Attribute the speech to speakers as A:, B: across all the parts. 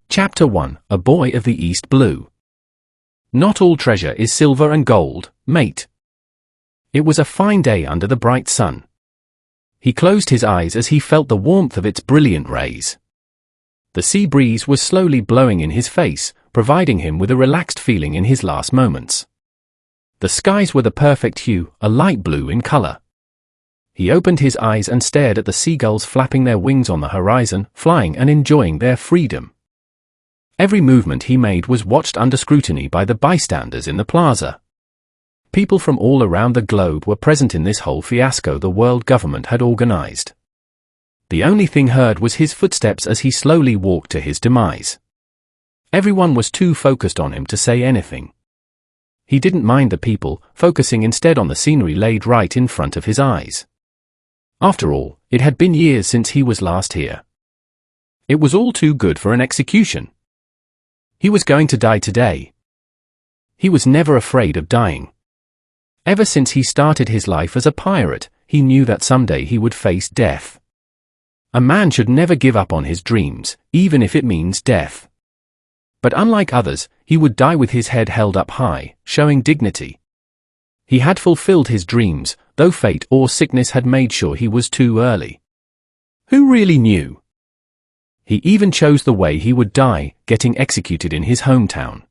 A: Chapter 1: A Boy of the East Blue. Not all treasure is silver and gold, mate. It was a fine day under the bright sun. He closed his eyes as he felt the warmth of its brilliant rays. The sea breeze was slowly blowing in his face, providing him with a relaxed feeling in his last moments. The skies were the perfect hue, a light blue in color. He opened his eyes and stared at the seagulls flapping their wings on the horizon, flying and enjoying their freedom. Every movement he made was watched under scrutiny by the bystanders in the plaza. People from all around the globe were present in this whole fiasco the world government had organized. The only thing heard was his footsteps as he slowly walked to his demise. Everyone was too focused on him to say anything. He didn't mind the people, focusing instead on the scenery laid right in front of his eyes. After all, it had been years since he was last here. It was all too good for an execution. He was going to die today. He was never afraid of dying. Ever since he started his life as a pirate, he knew that someday he would face death. A man should never give up on his dreams, even if it means death. But unlike others, he would die with his head held up high, showing dignity. He had fulfilled his dreams, though fate or sickness had made sure he was too early. Who really knew? He even chose the way he would die, getting executed in his hometown.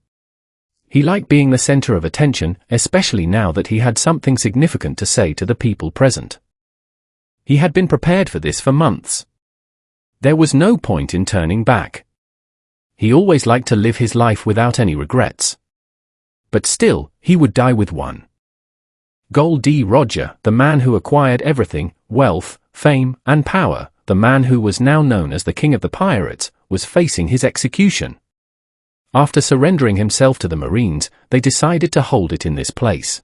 A: He liked being the center of attention, especially now that he had something significant to say to the people present. He had been prepared for this for months. There was no point in turning back. He always liked to live his life without any regrets. But still, he would die with one. Gold D. Roger, the man who acquired everything, wealth, fame, and power, the man who was now known as the King of the Pirates, was facing his execution. After surrendering himself to the Marines, they decided to hold it in this place.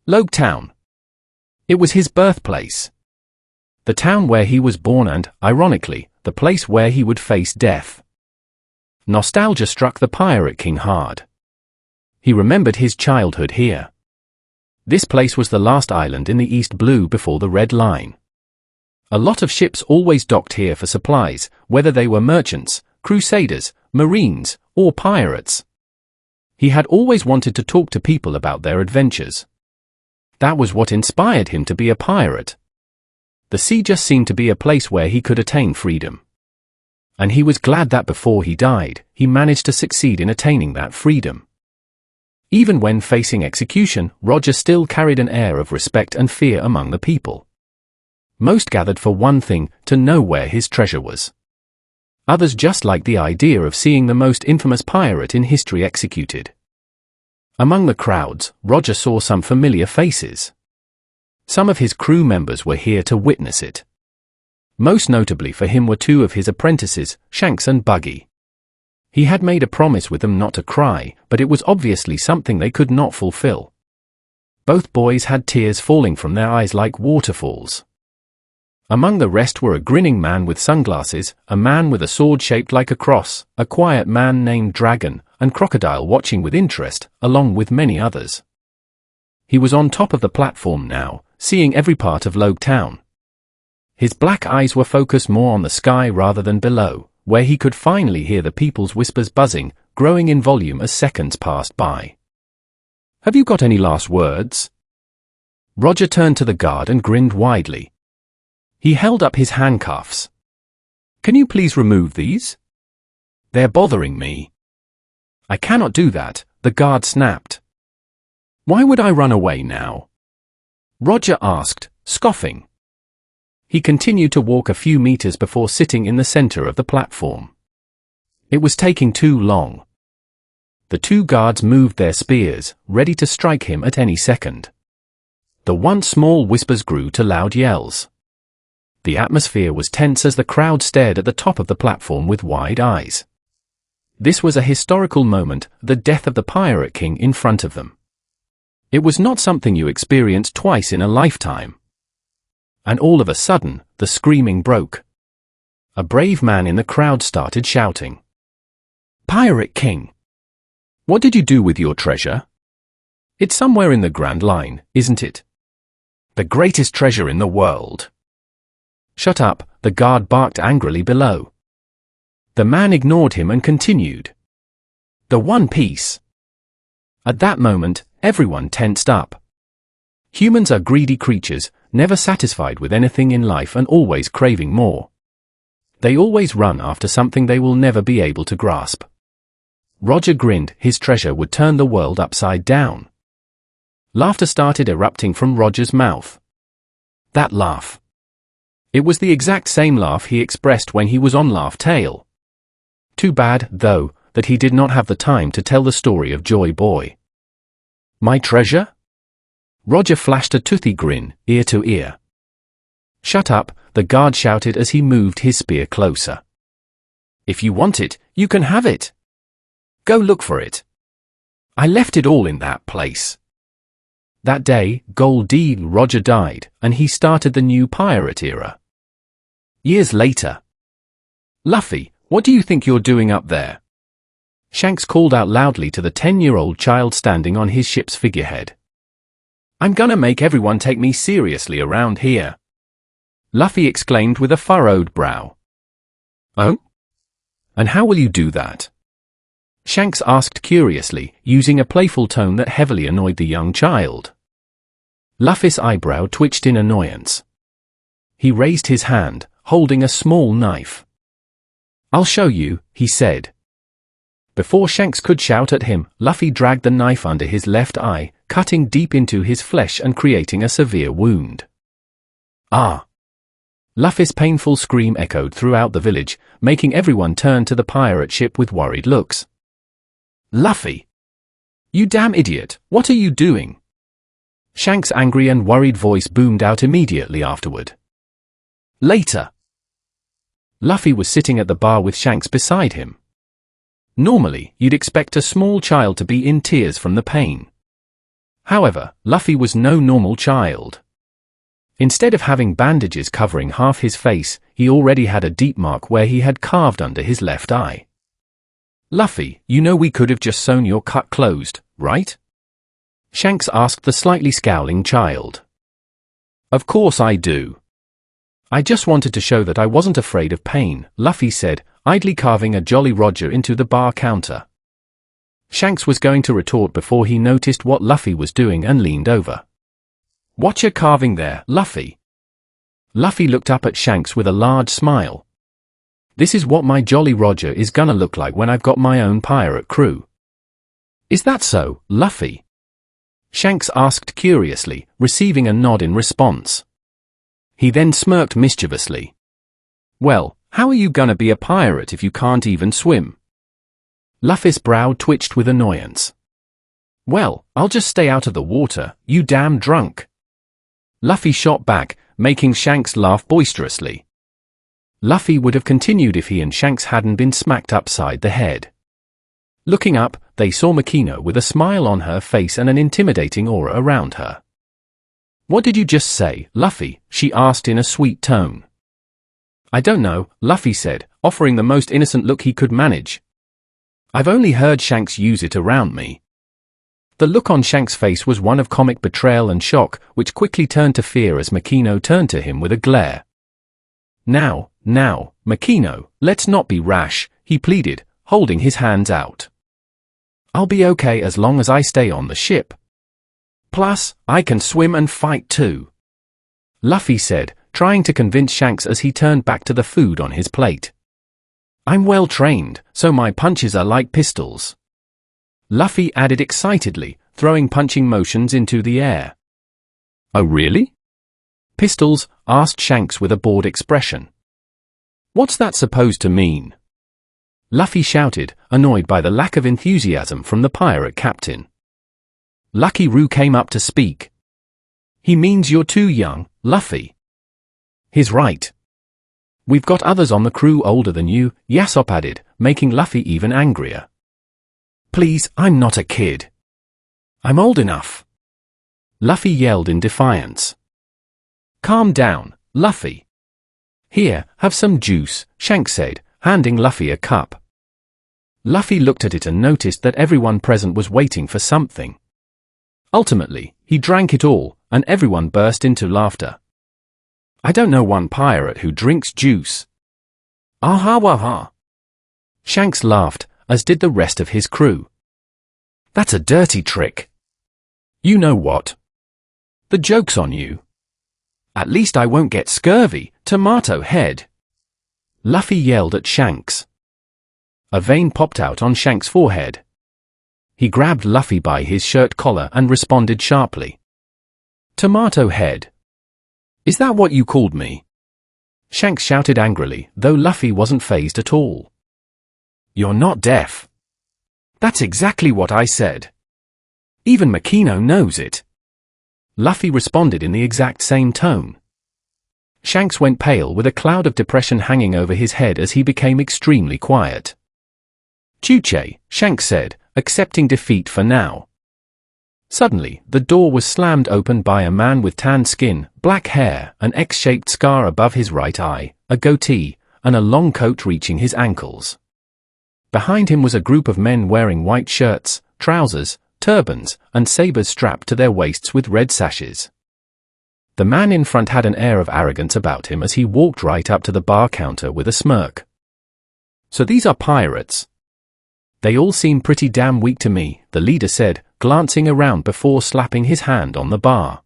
A: Logue Town. It was his birthplace. The town where he was born and, ironically, the place where he would face death. Nostalgia struck the Pirate King hard. He remembered his childhood here. This place was the last island in the East Blue before the Red Line. A lot of ships always docked here for supplies, whether they were merchants, crusaders, marines, or pirates. He had always wanted to talk to people about their adventures. That was what inspired him to be a pirate. The sea just seemed to be a place where he could attain freedom. And he was glad that before he died, he managed to succeed in attaining that freedom. Even when facing execution, Roger still carried an air of respect and fear among the people. Most gathered for one thing, to know where his treasure was. Others just liked the idea of seeing the most infamous pirate in history executed. Among the crowds, Roger saw some familiar faces. Some of his crew members were here to witness it. Most notably for him were two of his apprentices, Shanks and Buggy. He had made a promise with them not to cry, but it was obviously something they could not fulfill. Both boys had tears falling from their eyes like waterfalls. Among the rest were a grinning man with sunglasses, a man with a sword shaped like a cross, a quiet man named Dragon, and Crocodile watching with interest, along with many others. He was on top of the platform now, seeing every part of Logue Town. His black eyes were focused more on the sky rather than below, where he could finally hear the people's whispers buzzing, growing in volume as seconds passed by. "Have you got any last words?" Roger turned to the guard and grinned widely. He held up his handcuffs. "Can you please remove these? They're bothering me." "I cannot do that," the guard snapped. "Why would I run away now?" Roger asked, scoffing. He continued to walk a few meters before sitting in the center of the platform. It was taking too long. The two guards moved their spears, ready to strike him at any second. The once small whispers grew to loud yells. The atmosphere was tense as the crowd stared at the top of the platform with wide eyes. This was a historical moment, the death of the Pirate King in front of them. It was not something you experience twice in a lifetime. And all of a sudden, the screaming broke. A brave man in the crowd started shouting. "Pirate King! What did you do with your treasure? It's somewhere in the Grand Line, isn't it? The greatest treasure in the world." "Shut up," the guard barked angrily below. The man ignored him and continued. The One Piece. At that moment, everyone tensed up. Humans are greedy creatures, never satisfied with anything in life and always craving more. They always run after something they will never be able to grasp. Roger grinned. His treasure would turn the world upside down. Laughter started erupting from Roger's mouth. That laugh. It was the exact same laugh he expressed when he was on Laugh Tale. Too bad, though, that he did not have the time to tell the story of Joy Boy. My treasure? Roger flashed a toothy grin, ear to ear. Shut up, the guard shouted as he moved his spear closer. If you want it, you can have it. Go look for it. I left it all in that place. That day, Gold Roger died, and he started the new pirate era. Years later. Luffy, what do you think you're doing up there? Shanks called out loudly to the 10-year-old child standing on his ship's figurehead. I'm gonna make everyone take me seriously around here. Luffy exclaimed with a furrowed brow. Oh? And how will you do that? Shanks asked curiously, using a playful tone that heavily annoyed the young child. Luffy's eyebrow twitched in annoyance. He raised his hand, holding a small knife. I'll show you, he said. Before Shanks could shout at him, Luffy dragged the knife under his left eye, cutting deep into his flesh and creating a severe wound. Ah! Luffy's painful scream echoed throughout the village, making everyone turn to the pirate ship with worried looks. Luffy! You damn idiot, what are you doing? Shanks' angry and worried voice boomed out immediately afterward. Later. Luffy was sitting at the bar with Shanks beside him. Normally, you'd expect a small child to be in tears from the pain. However, Luffy was no normal child. Instead of having bandages covering half his face, he already had a deep mark where he had carved under his left eye. Luffy, you know we could have just sewn your cut closed, right? Shanks asked the slightly scowling child. Of course I do. I just wanted to show that I wasn't afraid of pain, Luffy said, idly carving a Jolly Roger into the bar counter. Shanks was going to retort before he noticed what Luffy was doing and leaned over. What you carving there, Luffy? Luffy looked up at Shanks with a large smile. This is what my Jolly Roger is gonna look like when I've got my own pirate crew. Is that so, Luffy? Shanks asked curiously, receiving a nod in response. He then smirked mischievously. Well, how are you gonna be a pirate if you can't even swim? Luffy's brow twitched with annoyance. Well, I'll just stay out of the water, you damn drunk. Luffy shot back, making Shanks laugh boisterously. Luffy would have continued if he and Shanks hadn't been smacked upside the head. Looking up, they saw Makino with a smile on her face and an intimidating aura around her. What did you just say, Luffy? She asked in a sweet tone. I don't know, Luffy said, offering the most innocent look he could manage. I've only heard Shanks use it around me. The look on Shanks' face was one of comic betrayal and shock, which quickly turned to fear as Makino turned to him with a glare. Now, Makino, let's not be rash, he pleaded, holding his hands out. I'll be okay as long as I stay on the ship. Plus, I can swim and fight too. Luffy said, trying to convince Shanks as he turned back to the food on his plate. I'm well trained, so my punches are like pistols. Luffy added excitedly, throwing punching motions into the air. Oh really? Pistols? Asked Shanks with a bored expression. What's that supposed to mean? Luffy shouted, annoyed by the lack of enthusiasm from the pirate captain. Lucky Roo came up to speak. He means you're too young, Luffy. He's right. We've got others on the crew older than you, Yasop added, making Luffy even angrier. Please, I'm not a kid. I'm old enough. Luffy yelled in defiance. Calm down, Luffy. Here, have some juice, Shanks said, handing Luffy a cup. Luffy looked at it and noticed that everyone present was waiting for something. Ultimately, he drank it all, and everyone burst into laughter. I don't know one pirate who drinks juice. Aha waha. Shanks laughed, as did the rest of his crew. That's a dirty trick. You know what? The joke's on you. At least I won't get scurvy, tomato head. Luffy yelled at Shanks. A vein popped out on Shanks' forehead. He grabbed Luffy by his shirt collar and responded sharply. Tomato head. Is that what you called me? Shanks shouted angrily, though Luffy wasn't fazed at all. You're not deaf. That's exactly what I said. Even Makino knows it. Luffy responded in the exact same tone. Shanks went pale with a cloud of depression hanging over his head as he became extremely quiet. Chuche, Shanks said, accepting defeat for now. Suddenly, the door was slammed open by a man with tanned skin, black hair, an X-shaped scar above his right eye, a goatee, and a long coat reaching his ankles. Behind him was a group of men wearing white shirts, trousers, turbans, and sabers strapped to their waists with red sashes. The man in front had an air of arrogance about him as he walked right up to the bar counter with a smirk. So these are pirates. They all seem pretty damn weak to me, the leader said, glancing around before slapping his hand on the bar.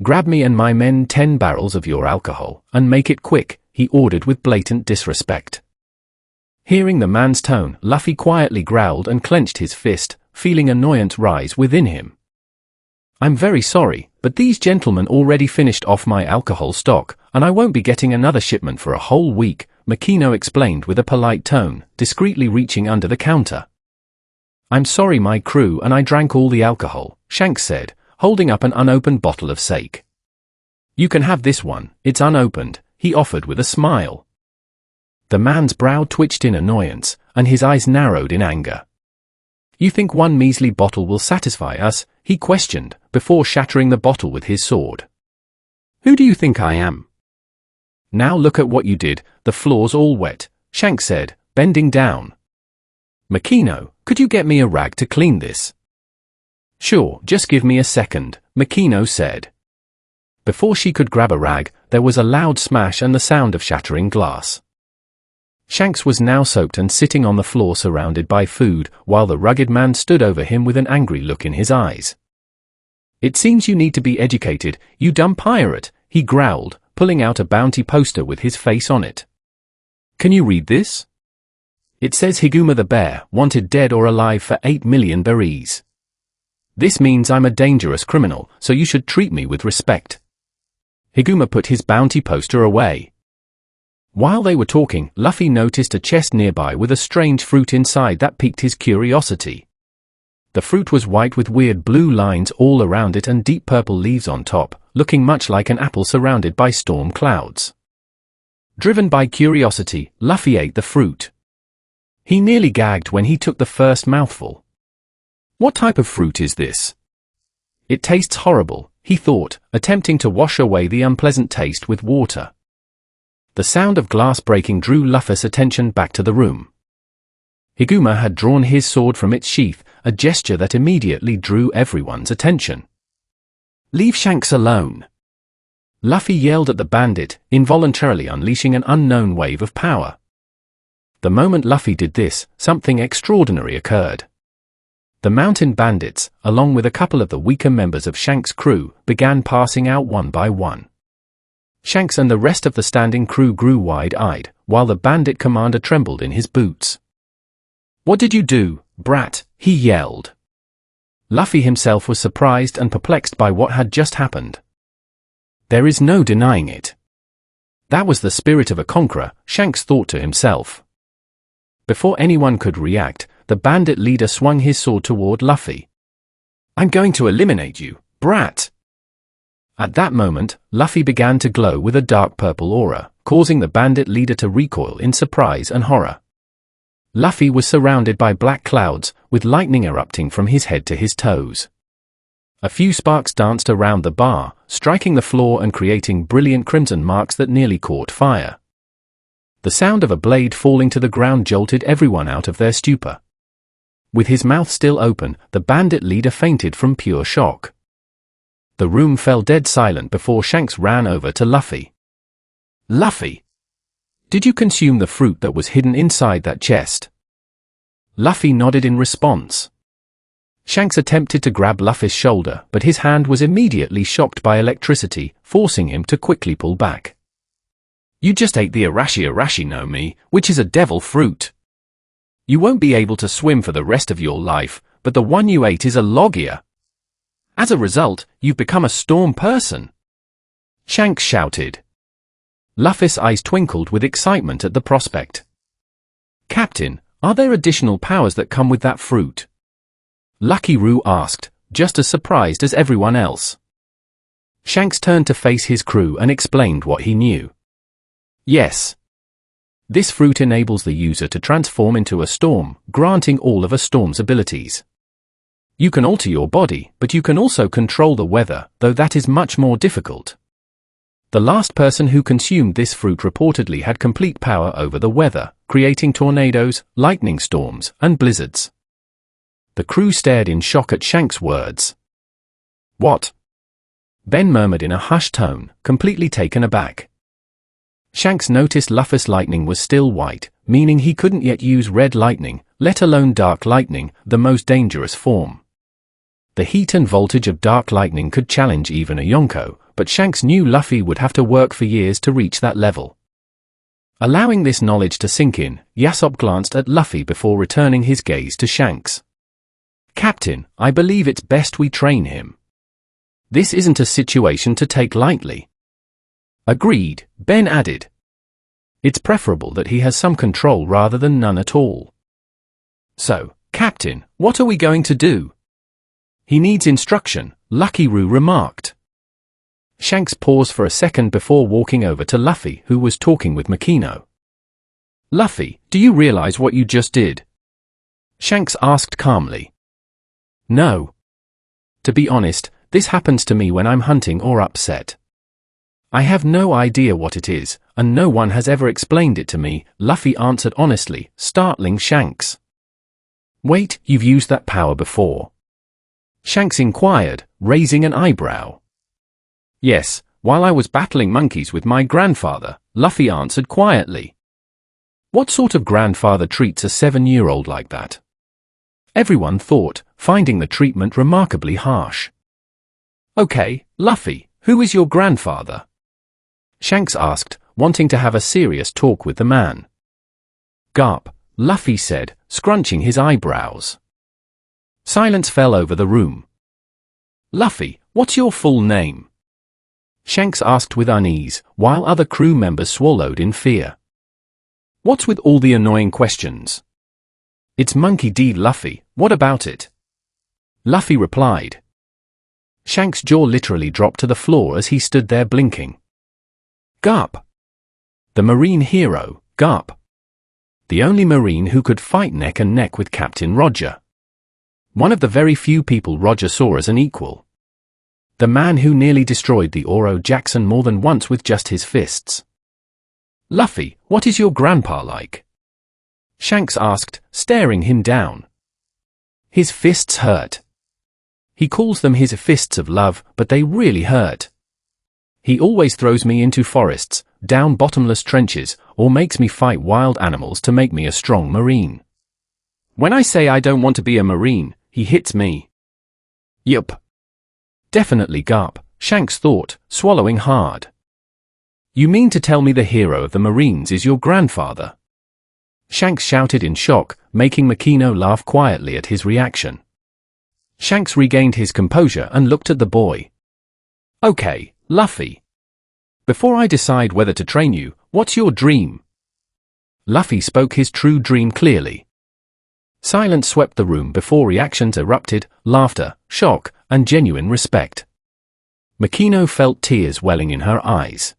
A: Grab me and my men 10 barrels of your alcohol, and make it quick, he ordered with blatant disrespect. Hearing the man's tone, Luffy quietly growled and clenched his fist, feeling annoyance rise within him. I'm very sorry, but these gentlemen already finished off my alcohol stock, and I won't be getting another shipment for a whole week, Makino explained with a polite tone, discreetly reaching under the counter. I'm sorry my crew and I drank all the alcohol, Shanks said, holding up an unopened bottle of sake. You can have this one, it's unopened, he offered with a smile. The man's brow twitched in annoyance, and his eyes narrowed in anger. You think one measly bottle will satisfy us? He questioned, before shattering the bottle with his sword. Who do you think I am? Now look at what you did, the floor's all wet, Shanks said, bending down. Makino, could you get me a rag to clean this? Sure, just give me a second, Makino said. Before she could grab a rag, there was a loud smash and the sound of shattering glass. Shanks was now soaked and sitting on the floor surrounded by food, while the rugged man stood over him with an angry look in his eyes. It seems you need to be educated, you dumb pirate, he growled, pulling out a bounty poster with his face on it. Can you read this? It says Higuma the bear, wanted dead or alive for 8 million berries. This means I'm a dangerous criminal, so you should treat me with respect. Higuma put his bounty poster away. While they were talking, Luffy noticed a chest nearby with a strange fruit inside that piqued his curiosity. The fruit was white with weird blue lines all around it and deep purple leaves on top, looking much like an apple surrounded by storm clouds. Driven by curiosity, Luffy ate the fruit. He nearly gagged when he took the first mouthful. What type of fruit is this? It tastes horrible, he thought, attempting to wash away the unpleasant taste with water. The sound of glass breaking drew Luffy's attention back to the room. Higuma had drawn his sword from its sheath, a gesture that immediately drew everyone's attention. Leave Shanks alone. Luffy yelled at the bandit, involuntarily unleashing an unknown wave of power. The moment Luffy did this, something extraordinary occurred. The mountain bandits, along with a couple of the weaker members of Shanks' crew, began passing out one by one. Shanks and the rest of the standing crew grew wide-eyed, while the bandit commander trembled in his boots. What did you do, brat? He yelled. Luffy himself was surprised and perplexed by what had just happened. There is no denying it. That was the spirit of a conqueror, Shanks thought to himself. Before anyone could react, the bandit leader swung his sword toward Luffy. I'm going to eliminate you, brat! At that moment, Luffy began to glow with a dark purple aura, causing the bandit leader to recoil in surprise and horror. Luffy was surrounded by black clouds, with lightning erupting from his head to his toes. A few sparks danced around the bar, striking the floor and creating brilliant crimson marks that nearly caught fire. The sound of a blade falling to the ground jolted everyone out of their stupor. With his mouth still open, the bandit leader fainted from pure shock. The room fell dead silent before Shanks ran over to Luffy. Luffy, did you consume the fruit that was hidden inside that chest? Luffy nodded in response. Shanks attempted to grab Luffy's shoulder, but his hand was immediately shocked by electricity, forcing him to quickly pull back. You just ate the Arashi Arashi no Mi, which is a devil fruit. You won't be able to swim for the rest of your life, but the one you ate is a Logia. As a result, you've become a storm person. Shanks shouted. Luffy's eyes twinkled with excitement at the prospect. Captain, are there additional powers that come with that fruit? Lucky Roo asked, just as surprised as everyone else. Shanks turned to face his crew and explained what he knew. Yes. This fruit enables the user to transform into a storm, granting all of a storm's abilities. You can alter your body, but you can also control the weather, though that is much more difficult. The last person who consumed this fruit reportedly had complete power over the weather, creating tornadoes, lightning storms, and blizzards. The crew stared in shock at Shanks' words. What? Ben murmured in a hushed tone, completely taken aback. Shanks noticed Luffy's lightning was still white, meaning he couldn't yet use red lightning, let alone dark lightning, the most dangerous form. The heat and voltage of dark lightning could challenge even a Yonko, but Shanks knew Luffy would have to work for years to reach that level. Allowing this knowledge to sink in, Yasopp glanced at Luffy before returning his gaze to Shanks. Captain, I believe it's best we train him. This isn't a situation to take lightly. Agreed, Ben added. It's preferable that he has some control rather than none at all. So, Captain, what are we going to do? He needs instruction, Lucky Roo remarked. Shanks paused for a second before walking over to Luffy, who was talking with Makino. Luffy, do you realize what you just did? Shanks asked calmly. No. To be honest, this happens to me when I'm hunting or upset. I have no idea what it is, and no one has ever explained it to me, Luffy answered honestly, startling Shanks. Wait, you've used that power before? Shanks inquired, raising an eyebrow. Yes, while I was battling monkeys with my grandfather, Luffy answered quietly. What sort of grandfather treats a 7-year-old like that? Everyone thought, finding the treatment remarkably harsh. Okay, Luffy, who is your grandfather? Shanks asked, wanting to have a serious talk with the man. Garp, Luffy said, scrunching his eyebrows. Silence fell over the room. Luffy, what's your full name? Shanks asked with unease, while other crew members swallowed in fear. What's with all the annoying questions? It's Monkey D. Luffy, what about it? Luffy replied. Shanks' jaw literally dropped to the floor as he stood there blinking. Garp. The Marine hero, Garp. The only Marine who could fight neck and neck with Captain Roger. One of the very few people Roger saw as an equal. The man who nearly destroyed the Oro Jackson more than once with just his fists. Luffy, what is your grandpa like? Shanks asked, staring him down. His fists hurt. He calls them his fists of love, but they really hurt. He always throws me into forests, down bottomless trenches, or makes me fight wild animals to make me a strong Marine. When I say I don't want to be a Marine, he hits me. Yup. Definitely Garp, Shanks thought, swallowing hard. You mean to tell me the hero of the Marines is your grandfather? Shanks shouted in shock, making Makino laugh quietly at his reaction. Shanks regained his composure and looked at the boy. Okay, Luffy. Before I decide whether to train you, what's your dream? Luffy spoke his true dream clearly. Silence swept the room before reactions erupted, laughter, shock, and genuine respect. Makino felt tears welling in her eyes.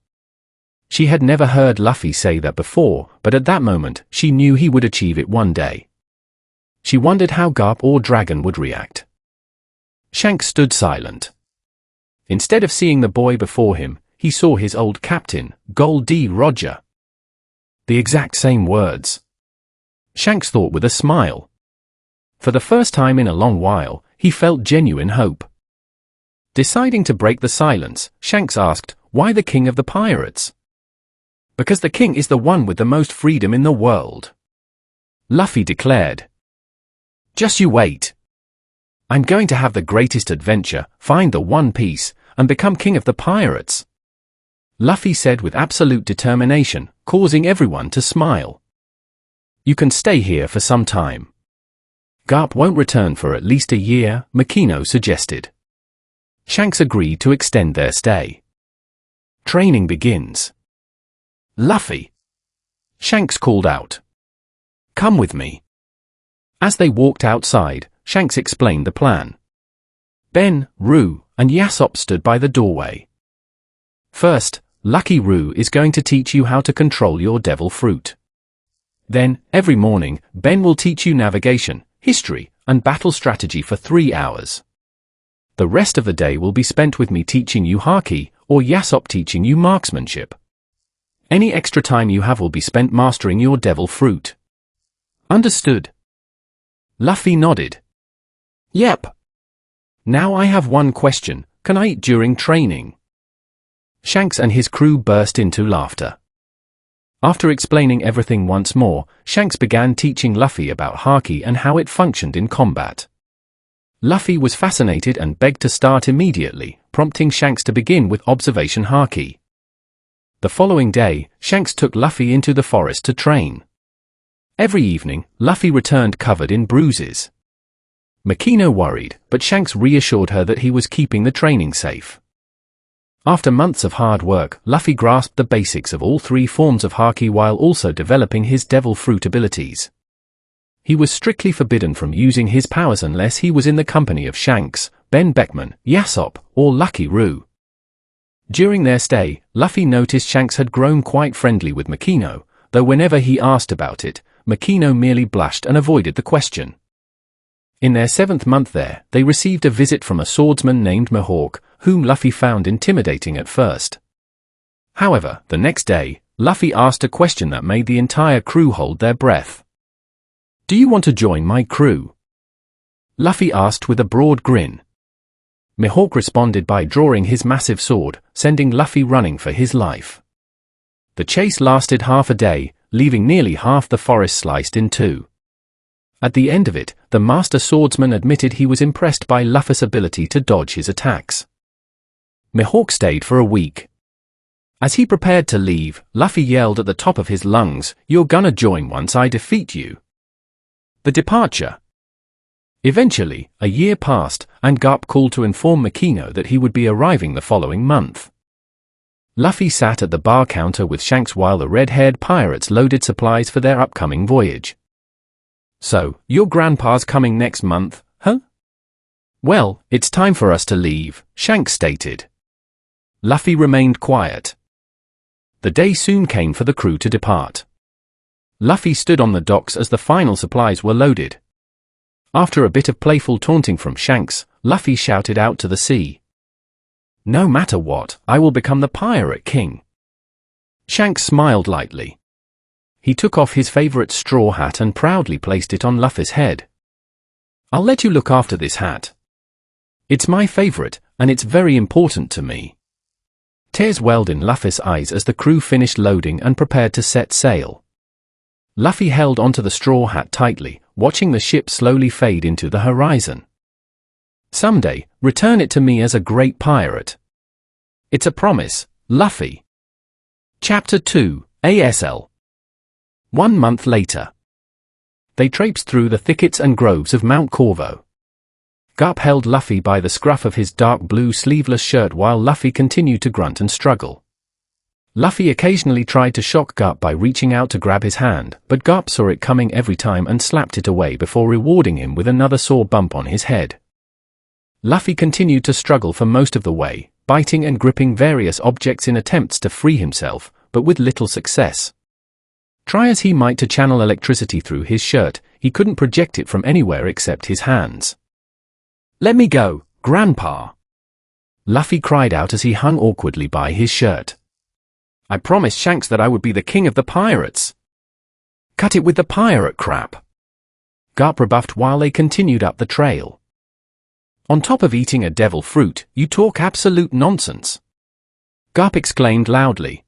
A: She had never heard Luffy say that before, but at that moment, she knew he would achieve it one day. She wondered how Garp or Dragon would react. Shanks stood silent. Instead of seeing the boy before him, he saw his old captain, Gold D. Roger. The exact same words. Shanks thought with a smile. For the first time in a long while, he felt genuine hope. Deciding to break the silence, Shanks asked, why the king of the pirates? Because the king is the one with the most freedom in the world, Luffy declared. Just you wait. I'm going to have the greatest adventure, find the One Piece, and become king of the pirates, Luffy said with absolute determination, causing everyone to smile. You can stay here for some time. Garp won't return for at least a year, Makino suggested. Shanks agreed to extend their stay. Training begins. Luffy, Shanks called out. Come with me. As they walked outside, Shanks explained the plan. Ben, Roo, and Yasopp stood by the doorway. First, Lucky Roo is going to teach you how to control your devil fruit. Then, every morning, Ben will teach you navigation, history, and battle strategy for 3 hours. The rest of the day will be spent with me teaching you Haki, or Yasopp teaching you marksmanship. Any extra time you have will be spent mastering your devil fruit. Understood? Luffy nodded. Yep. Now I have one question, can I eat during training? Shanks and his crew burst into laughter. After explaining everything once more, Shanks began teaching Luffy about Haki and how it functioned in combat. Luffy was fascinated and begged to start immediately, prompting Shanks to begin with observation Haki. The following day, Shanks took Luffy into the forest to train. Every evening, Luffy returned covered in bruises. Makino worried, but Shanks reassured her that he was keeping the training safe. After months of hard work, Luffy grasped the basics of all 3 forms of Haki while also developing his devil fruit abilities. He was strictly forbidden from using his powers unless he was in the company of Shanks, Ben Beckman, Yasopp, or Lucky Roo. During their stay, Luffy noticed Shanks had grown quite friendly with Makino, though whenever he asked about it, Makino merely blushed and avoided the question. In their 7th month there, they received a visit from a swordsman named Mihawk, whom Luffy found intimidating at first. However, the next day, Luffy asked a question that made the entire crew hold their breath. Do you want to join my crew? Luffy asked with a broad grin. Mihawk responded by drawing his massive sword, sending Luffy running for his life. The chase lasted half a day, leaving nearly half the forest sliced in 2. At the end of it, the master swordsman admitted he was impressed by Luffy's ability to dodge his attacks. Mihawk stayed for a week. As he prepared to leave, Luffy yelled at the top of his lungs, "You're gonna join once I defeat you." The departure. Eventually, a year passed, and Garp called to inform Makino that he would be arriving the following month. Luffy sat at the bar counter with Shanks while the red-haired pirates loaded supplies for their upcoming voyage. So, your grandpa's coming next month, huh? Well, it's time for us to leave, Shanks stated. Luffy remained quiet. The day soon came for the crew to depart. Luffy stood on the docks as the final supplies were loaded. After a bit of playful taunting from Shanks, Luffy shouted out to the sea. No matter what, I will become the Pirate King. Shanks smiled lightly. He took off his favorite straw hat and proudly placed it on Luffy's head. I'll let you look after this hat. It's my favorite, and it's very important to me. Tears welled in Luffy's eyes as the crew finished loading and prepared to set sail. Luffy held onto the straw hat tightly, watching the ship slowly fade into the horizon. Someday, return it to me as a great pirate. It's a promise, Luffy. Chapter 2, ASL. 1 month later. They traipsed through the thickets and groves of Mount Corvo. Garp held Luffy by the scruff of his dark blue sleeveless shirt while Luffy continued to grunt and struggle. Luffy occasionally tried to shock Garp by reaching out to grab his hand, but Garp saw it coming every time and slapped it away before rewarding him with another sore bump on his head. Luffy continued to struggle for most of the way, biting and gripping various objects in attempts to free himself, but with little success. Try as he might to channel electricity through his shirt, he couldn't project it from anywhere except his hands. Let me go, Grandpa! Luffy cried out as he hung awkwardly by his shirt. I promised Shanks that I would be the king of the pirates. Cut it with the pirate crap. Garp rebuffed while they continued up the trail. On top of eating a devil fruit, you talk absolute nonsense. Garp exclaimed loudly.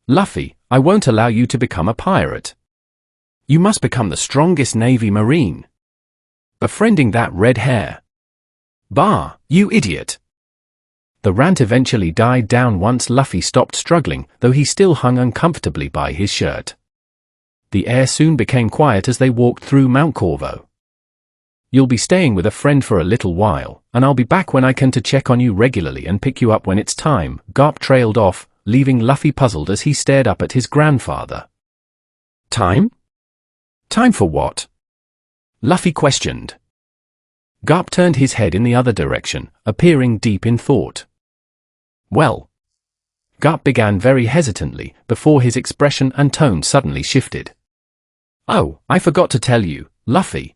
A: Luffy, I won't allow you to become a pirate. You must become the strongest Navy Marine. Befriending that red hair. Bah, you idiot. The rant eventually died down once Luffy stopped struggling, though he still hung uncomfortably by his shirt. The air soon became quiet as they walked through Mount Corvo. You'll be staying with a friend for a little while, and I'll be back when I can to check on you regularly and pick you up when it's time. Garp trailed off, leaving Luffy puzzled as he stared up at his grandfather. Time? Time for what? Luffy questioned. Garp turned his head in the other direction, appearing deep in thought. Well. Garp began very hesitantly, before his expression and tone suddenly shifted. Oh, I forgot to tell you, Luffy.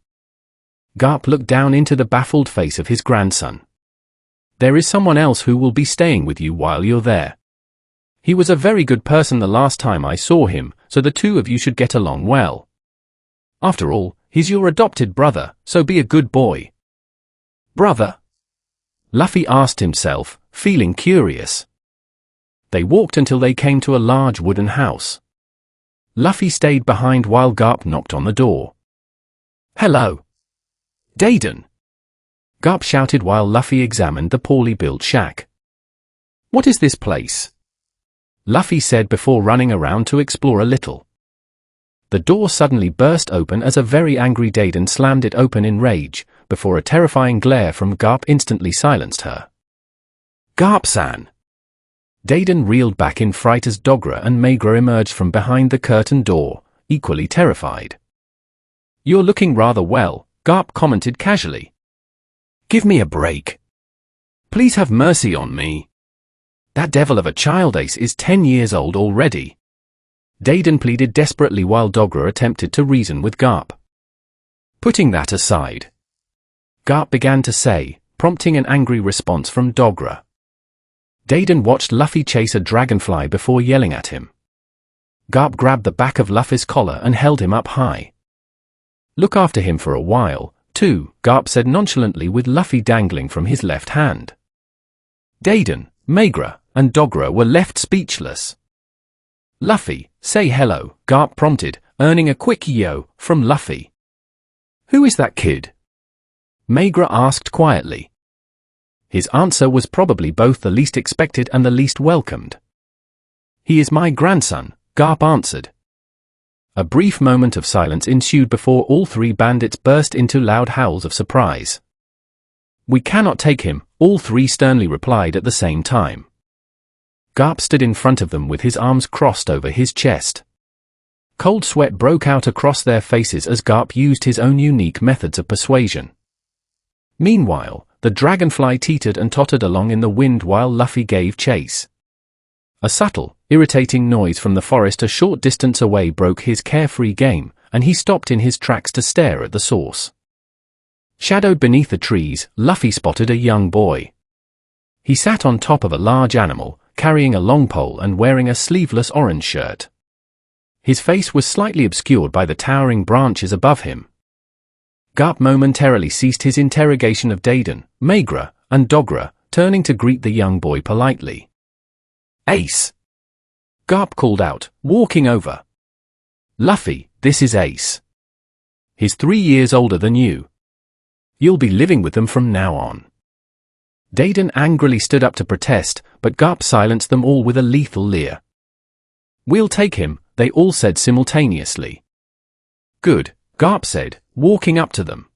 A: Garp looked down into the baffled face of his grandson. There is someone else who will be staying with you while you're there. He was a very good person the last time I saw him, so the two of you should get along well. After all, he's your adopted brother, so be a good boy. Brother? Luffy asked himself, feeling curious. They walked until they came to a large wooden house. Luffy stayed behind while Garp knocked on the door. Hello. Dayden. Garp shouted while Luffy examined the poorly built shack. What is this place? Luffy said before running around to explore a little. The door suddenly burst open as a very angry Dayden slammed it open in rage, before a terrifying glare from Garp instantly silenced her. Garp-san! Dayden reeled back in fright as Dogra and Megra emerged from behind the curtained door, equally terrified. You're looking rather well, Garp commented casually. Give me a break. Please have mercy on me. That devil of a child Ace is 10 years old already. Dayden pleaded desperately while Dogra attempted to reason with Garp. Putting that aside, Garp began to say, prompting an angry response from Dogra. Dayden watched Luffy chase a dragonfly before yelling at him. Garp grabbed the back of Luffy's collar and held him up high. Look after him for a while, too, Garp said nonchalantly with Luffy dangling from his left hand. Dayden, Megra, and Dogra were left speechless. Luffy, say hello, Garp prompted, earning a quick yo from Luffy. Who is that kid? Megra asked quietly. His answer was probably both the least expected and the least welcomed. He is my grandson, Garp answered. A brief moment of silence ensued before all three bandits burst into loud howls of surprise. We cannot take him, all three sternly replied at the same time. Garp stood in front of them with his arms crossed over his chest. Cold sweat broke out across their faces as Garp used his own unique methods of persuasion. Meanwhile, the dragonfly teetered and tottered along in the wind while Luffy gave chase. A subtle, irritating noise from the forest a short distance away broke his carefree game, and he stopped in his tracks to stare at the source. Shadowed beneath the trees, Luffy spotted a young boy. He sat on top of a large animal, carrying a long pole and wearing a sleeveless orange shirt. His face was slightly obscured by the towering branches above him. Garp momentarily ceased his interrogation of Dayden, Megra, and Dogra, turning to greet the young boy politely. Ace! Garp called out, walking over. Luffy, this is Ace. He's 3 years older than you. You'll be living with them from now on. Dayden angrily stood up to protest, but Garp silenced them all with a lethal leer. We'll take him, they all said simultaneously. Good, Garp said, walking up to them.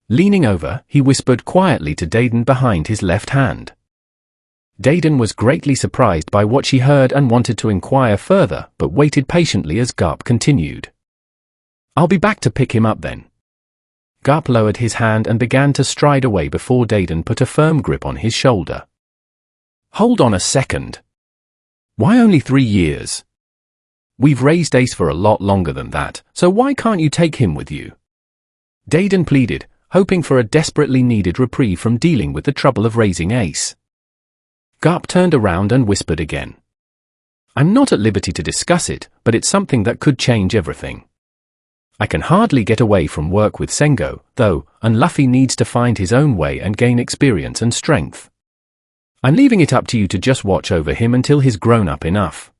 A: Leaning over, he whispered quietly to Dayden behind his left hand. Dayden was greatly surprised by what she heard and wanted to inquire further, but waited patiently as Garp continued. I'll be back to pick him up then. Garp lowered his hand and began to stride away before Dayden put a firm grip on his shoulder. Hold on a second. Why only 3 years? We've raised Ace for a lot longer than that, so why can't you take him with you? Dayden pleaded, hoping for a desperately needed reprieve from dealing with the trouble of raising Ace. Garp turned around and whispered again. I'm not at liberty to discuss it, but it's something that could change everything. I can hardly get away from work with Sengo, though, and Luffy needs to find his own way and gain experience and strength. I'm leaving it up to you to just watch over him until he's grown up enough.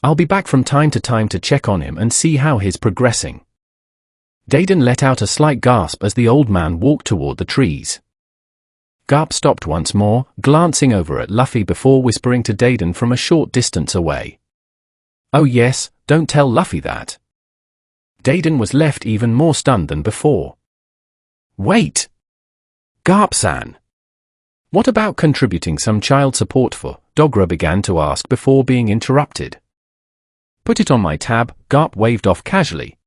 A: I'll be back from time to time to check on him and see how he's progressing. Deiden let out a slight gasp as the old man walked toward the trees. Garp stopped once more, glancing over at Luffy before whispering to Deiden from a short distance away. "Oh yes, don't tell Luffy that." Deiden was left even more stunned than before. "Wait! Garp-san! What about contributing some child support for?" Dogra began to ask before being interrupted. "Put it on my tab," Garp waved off casually.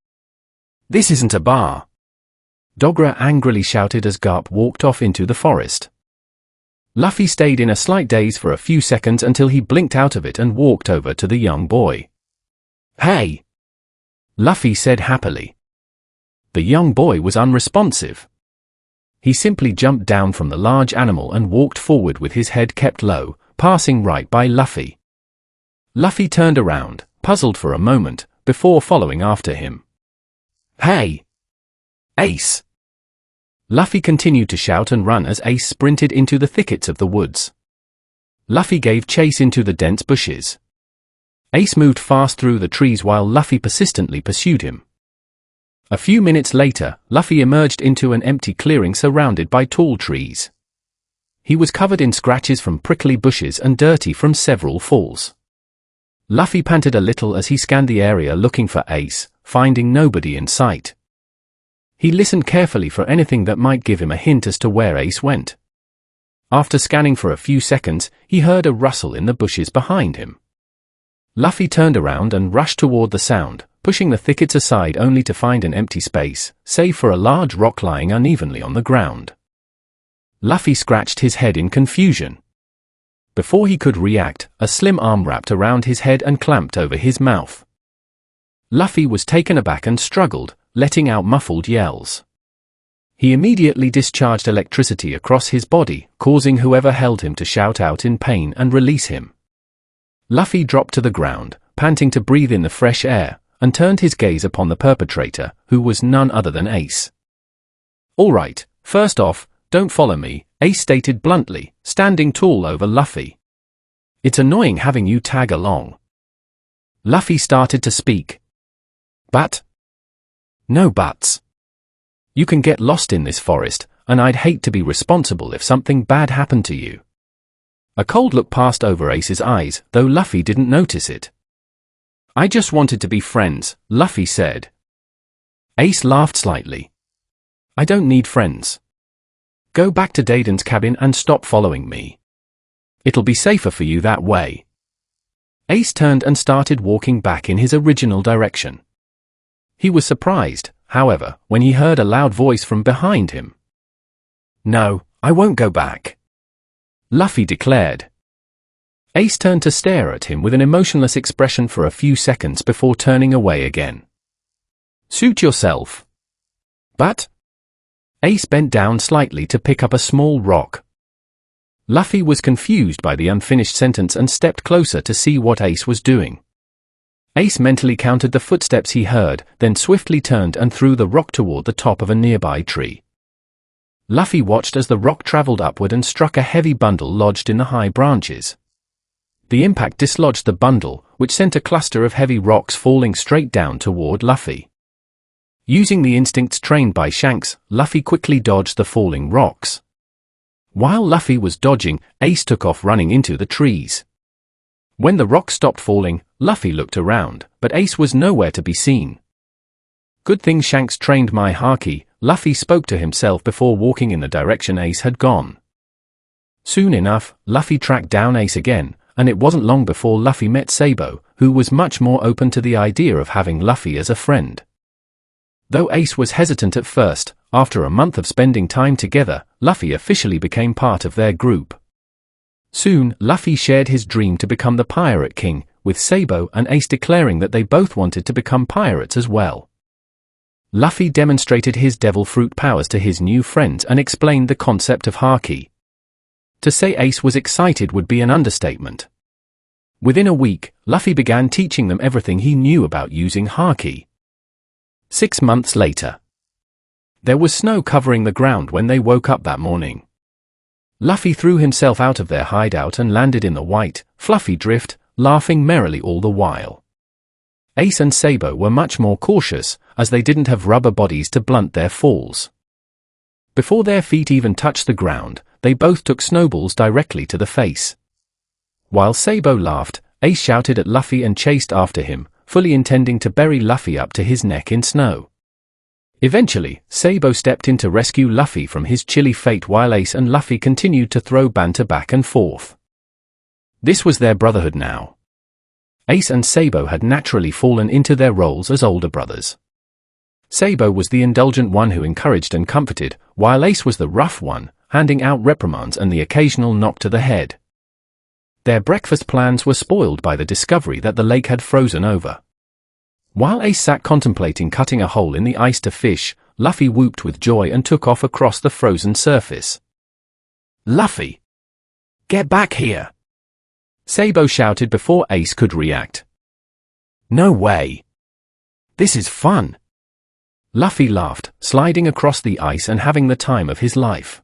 A: "This isn't a bar!" Dogra angrily shouted as Garp walked off into the forest. Luffy stayed in a slight daze for a few seconds until he blinked out of it and walked over to the young boy. "Hey!" Luffy said happily. The young boy was unresponsive. He simply jumped down from the large animal and walked forward with his head kept low, passing right by Luffy. Luffy turned around, puzzled for a moment, before following after him. "Hey! Ace!" Luffy continued to shout and run as Ace sprinted into the thickets of the woods. Luffy gave chase into the dense bushes. Ace moved fast through the trees while Luffy persistently pursued him. A few minutes later, Luffy emerged into an empty clearing surrounded by tall trees. He was covered in scratches from prickly bushes and dirty from several falls. Luffy panted a little as he scanned the area looking for Ace, finding nobody in sight. He listened carefully for anything that might give him a hint as to where Ace went. After scanning for a few seconds, he heard a rustle in the bushes behind him. Luffy turned around and rushed toward the sound, pushing the thickets aside only to find an empty space, save for a large rock lying unevenly on the ground. Luffy scratched his head in confusion. Before he could react, a slim arm wrapped around his head and clamped over his mouth. Luffy was taken aback and struggled, letting out muffled yells. He immediately discharged electricity across his body, causing whoever held him to shout out in pain and release him. Luffy dropped to the ground, panting to breathe in the fresh air, and turned his gaze upon the perpetrator, who was none other than Ace. "All right, first off, don't follow me," Ace stated bluntly, standing tall over Luffy. "It's annoying having you tag along." Luffy started to speak. "But?" "No buts. You can get lost in this forest, and I'd hate to be responsible if something bad happened to you." A cold look passed over Ace's eyes, though Luffy didn't notice it. "I just wanted to be friends," Luffy said. Ace laughed slightly. "I don't need friends. Go back to Deiden's cabin and stop following me. It'll be safer for you that way." Ace turned and started walking back in his original direction. He was surprised, however, when he heard a loud voice from behind him. "No, I won't go back," Luffy declared. Ace turned to stare at him with an emotionless expression for a few seconds before turning away again. "Suit yourself." "But?" Ace bent down slightly to pick up a small rock. Luffy was confused by the unfinished sentence and stepped closer to see what Ace was doing. Ace mentally counted the footsteps he heard, then swiftly turned and threw the rock toward the top of a nearby tree. Luffy watched as the rock traveled upward and struck a heavy bundle lodged in the high branches. The impact dislodged the bundle, which sent a cluster of heavy rocks falling straight down toward Luffy. Using the instincts trained by Shanks, Luffy quickly dodged the falling rocks. While Luffy was dodging, Ace took off running into the trees. When the rocks stopped falling, Luffy looked around, but Ace was nowhere to be seen. "Good thing Shanks trained my haki," Luffy spoke to himself before walking in the direction Ace had gone. Soon enough, Luffy tracked down Ace again, and it wasn't long before Luffy met Sabo, who was much more open to the idea of having Luffy as a friend. Though Ace was hesitant at first, after a month of spending time together, Luffy officially became part of their group. Soon, Luffy shared his dream to become the Pirate King, with Sabo and Ace declaring that they both wanted to become pirates as well. Luffy demonstrated his devil fruit powers to his new friends and explained the concept of haki. To say Ace was excited would be an understatement. Within a week, Luffy began teaching them everything he knew about using haki. 6 months later. There was snow covering the ground when they woke up that morning. Luffy threw himself out of their hideout and landed in the white, fluffy drift, laughing merrily all the while. Ace and Sabo were much more cautious, as they didn't have rubber bodies to blunt their falls. Before their feet even touched the ground, they both took snowballs directly to the face. While Sabo laughed, Ace shouted at Luffy and chased after him, fully intending to bury Luffy up to his neck in snow. Eventually, Sabo stepped in to rescue Luffy from his chilly fate while Ace and Luffy continued to throw banter back and forth. This was their brotherhood now. Ace and Sabo had naturally fallen into their roles as older brothers. Sabo was the indulgent one who encouraged and comforted, while Ace was the rough one, handing out reprimands and the occasional knock to the head. Their breakfast plans were spoiled by the discovery that the lake had frozen over. While Ace sat contemplating cutting a hole in the ice to fish, Luffy whooped with joy and took off across the frozen surface. "Luffy! Get back here!" Sabo shouted before Ace could react. "No way! This is fun!" Luffy laughed, sliding across the ice and having the time of his life.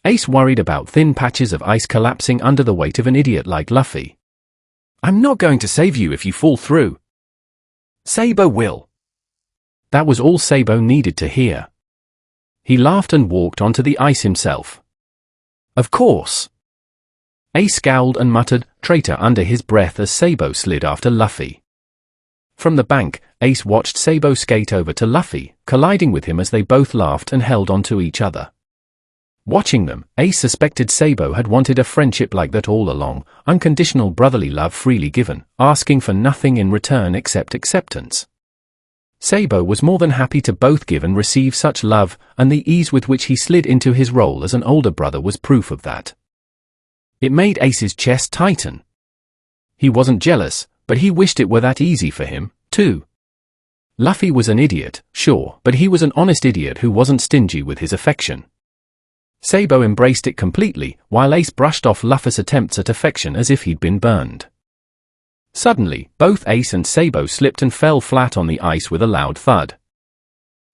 A: Ace worried about thin patches of ice collapsing under the weight of an idiot like Luffy. "I'm not going to save you if you fall through." "Sabo will." That was all Sabo needed to hear. He laughed and walked onto the ice himself. "Of course." Ace scowled and muttered, "Traitor," under his breath as Sabo slid after Luffy. From the bank, Ace watched Sabo skate over to Luffy, colliding with him as they both laughed and held onto each other. Watching them, Ace suspected Sabo had wanted a friendship like that all along, unconditional brotherly love freely given, asking for nothing in return except acceptance. Sabo was more than happy to both give and receive such love, and the ease with which he slid into his role as an older brother was proof of that. It made Ace's chest tighten. He wasn't jealous, but he wished it were that easy for him, too. Luffy was an idiot, sure, but he was an honest idiot who wasn't stingy with his affection. Sabo embraced it completely, while Ace brushed off Luffy's attempts at affection as if he'd been burned. Suddenly, both Ace and Sabo slipped and fell flat on the ice with a loud thud.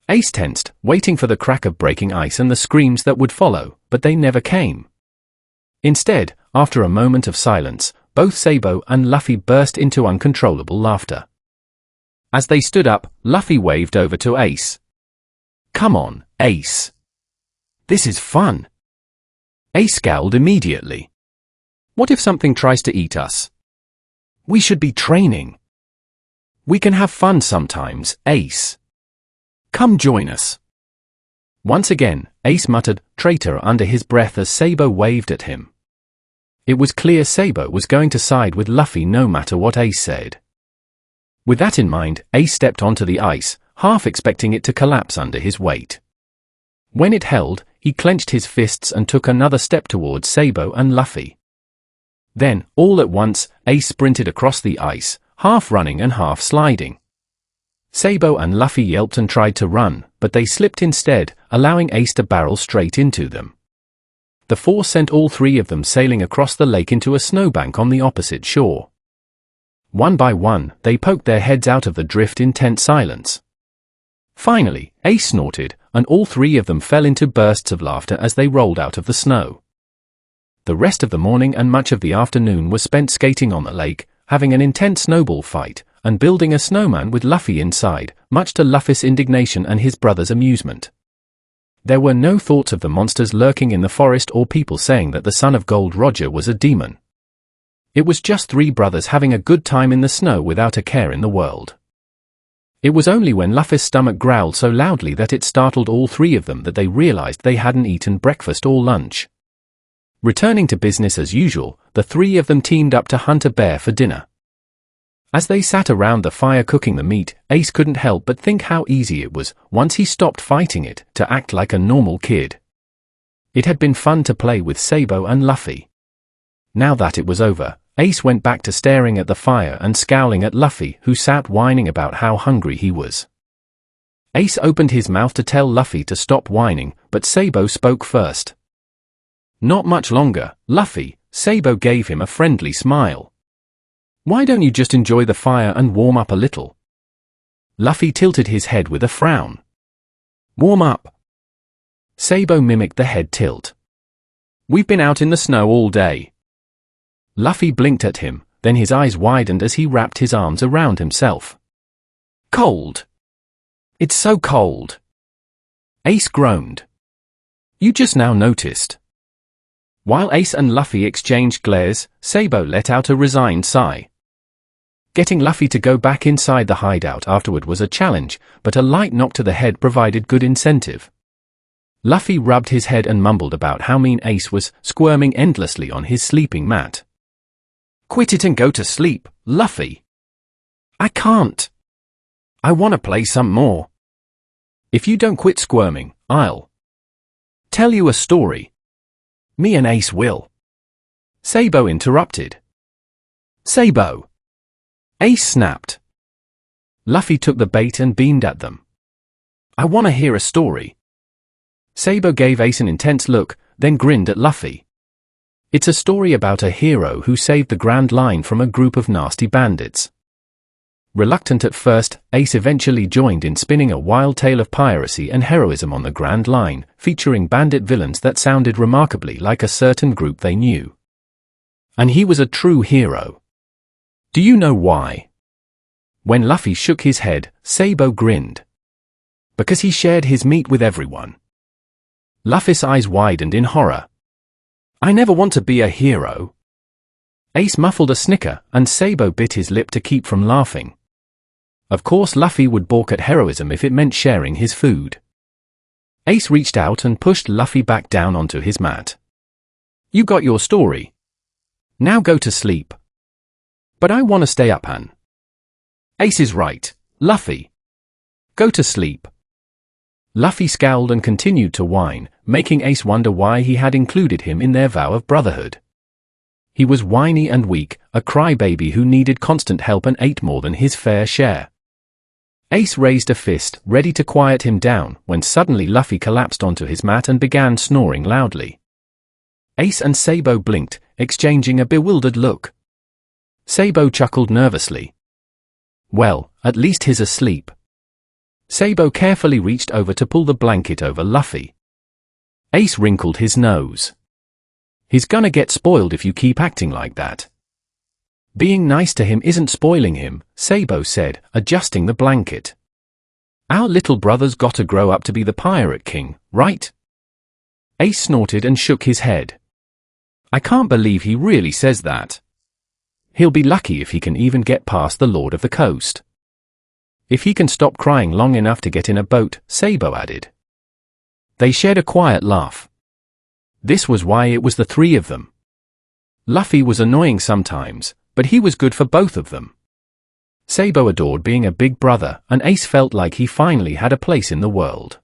A: Ace tensed, waiting for the crack of breaking ice and the screams that would follow, but they never came. Instead, after a moment of silence, both Sabo and Luffy burst into uncontrollable laughter. As they stood up, Luffy waved over to Ace. "Come on, Ace. This is fun." Ace scowled immediately. "What if something tries to eat us? We should be training. We can have fun sometimes, Ace. Come join us." Once again, Ace muttered, "Traitor," under his breath as Sabo waved at him. It was clear Sabo was going to side with Luffy no matter what Ace said. With that in mind, Ace stepped onto the ice, half expecting it to collapse under his weight. When it held, he clenched his fists and took another step towards Sabo and Luffy. Then, all at once, Ace sprinted across the ice, half running and half sliding. Sabo and Luffy yelped and tried to run, but they slipped instead, allowing Ace to barrel straight into them. The force sent all three of them sailing across the lake into a snowbank on the opposite shore. One by one, they poked their heads out of the drift in tense silence. Finally, Ace snorted, and all three of them fell into bursts of laughter as they rolled out of the snow. The rest of the morning and much of the afternoon was spent skating on the lake, having an intense snowball fight, and building a snowman with Luffy inside, much to Luffy's indignation and his brother's amusement. There were no thoughts of the monsters lurking in the forest or people saying that the son of Gold Roger was a demon. It was just three brothers having a good time in the snow without a care in the world. It was only when Luffy's stomach growled so loudly that it startled all three of them that they realized they hadn't eaten breakfast or lunch. Returning to business as usual, the three of them teamed up to hunt a bear for dinner. As they sat around the fire cooking the meat, Ace couldn't help but think how easy it was, once he stopped fighting it, to act like a normal kid. It had been fun to play with Sabo and Luffy. Now that it was over, Ace went back to staring at the fire and scowling at Luffy, who sat whining about how hungry he was. Ace opened his mouth to tell Luffy to stop whining, but Sabo spoke first. Not much longer, Luffy. Sabo gave him a friendly smile. "Why don't you just enjoy the fire and warm up a little?" Luffy tilted his head with a frown. "Warm up?" Sabo mimicked the head tilt. "We've been out in the snow all day." Luffy blinked at him, Then his eyes widened as he wrapped his arms around himself. Cold. It's so cold. Ace groaned. You just now noticed. While Ace and Luffy exchanged glares, Sabo let out a resigned sigh. Getting Luffy to go back inside the hideout afterward was a challenge, but a light knock to the head provided good incentive. Luffy rubbed his head and mumbled about how mean Ace was, squirming endlessly on his sleeping mat. Quit it and go to sleep, Luffy. I can't. I want to play some more. If you don't quit squirming, I'll tell you a story. Me and Ace will. Sabo interrupted. Sabo. Ace snapped. Luffy took the bait and beamed at them. I want to hear a story. Sabo gave Ace an intense look, then grinned at Luffy. It's a story about a hero who saved the Grand Line from a group of nasty bandits. Reluctant at first, Ace eventually joined in spinning a wild tale of piracy and heroism on the Grand Line, featuring bandit villains that sounded remarkably like a certain group they knew. And he was a true hero. Do you know why? When Luffy shook his head, Sabo grinned. Because he shared his meat with everyone. Luffy's eyes widened in horror. I never want to be a hero. Ace muffled a snicker, and Sabo bit his lip to keep from laughing. Of course Luffy would balk at heroism if it meant sharing his food. Ace reached out and pushed Luffy back down onto his mat. You got your story. Now go to sleep. But I want to stay up, Han. Ace is right, Luffy. Go to sleep. Luffy scowled and continued to whine, making Ace wonder why he had included him in their vow of brotherhood. He was whiny and weak, a crybaby who needed constant help and ate more than his fair share. Ace raised a fist, ready to quiet him down, when suddenly Luffy collapsed onto his mat and began snoring loudly. Ace and Sabo blinked, exchanging a bewildered look. Sabo chuckled nervously. Well, at least he's asleep. Sabo carefully reached over to pull the blanket over Luffy. Ace wrinkled his nose. He's gonna get spoiled if you keep acting like that. Being nice to him isn't spoiling him, Sabo said, adjusting the blanket. Our little brother's gotta grow up to be the Pirate King, right? Ace snorted and shook his head. I can't believe he really says that. He'll be lucky if he can even get past the Lord of the Coast. If he can stop crying long enough to get in a boat, Sabo added. They shared a quiet laugh. This was why it was the three of them. Luffy was annoying sometimes, but he was good for both of them. Sabo adored being a big brother, and Ace felt like he finally had a place in the world.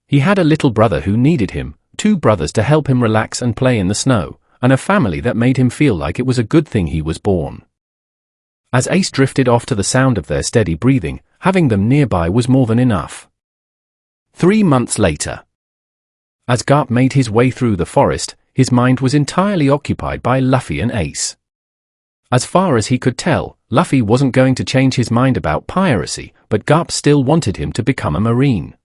A: He had a little brother who needed him, two brothers to help him relax and play in the snow, and a family that made him feel like it was a good thing he was born. As Ace drifted off to the sound of their steady breathing, having them nearby was more than enough. 3 months later. As Garp made his way through the forest, his mind was entirely occupied by Luffy and Ace. As far as he could tell, Luffy wasn't going to change his mind about piracy, but Garp still wanted him to become a marine.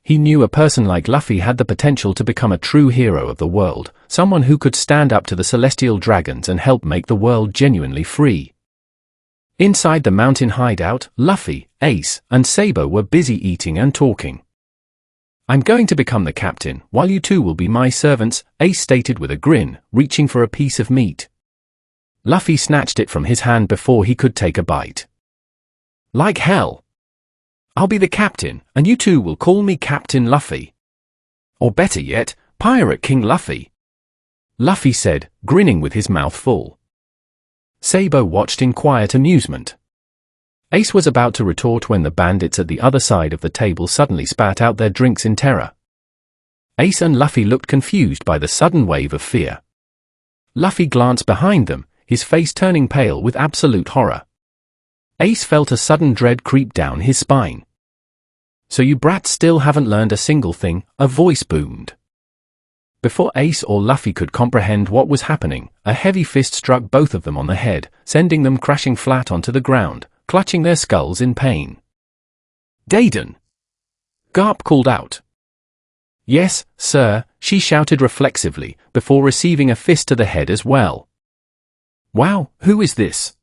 A: He knew a person like Luffy had the potential to become a true hero of the world, someone who could stand up to the celestial dragons and help make the world genuinely free. Inside the mountain hideout, Luffy, Ace, and Sabo were busy eating and talking. I'm going to become the captain, while you two will be my servants, Ace stated with a grin, reaching for a piece of meat. Luffy snatched it from his hand before he could take a bite. Like hell. I'll be the captain, and you two will call me Captain Luffy. Or better yet, Pirate King Luffy. Luffy said, grinning with his mouth full. Sabo watched in quiet amusement. Ace was about to retort when the bandits at the other side of the table suddenly spat out their drinks in terror. Ace and Luffy looked confused by the sudden wave of fear. Luffy glanced behind them, his face turning pale with absolute horror. Ace felt a sudden dread creep down his spine. So you brats still haven't learned a single thing, a voice boomed. Before Ace or Luffy could comprehend what was happening, a heavy fist struck both of them on the head, sending them crashing flat onto the ground, clutching their skulls in pain. Daiden! Garp called out. Yes, sir, she shouted reflexively, before receiving a fist to the head as well. Wow, who is this?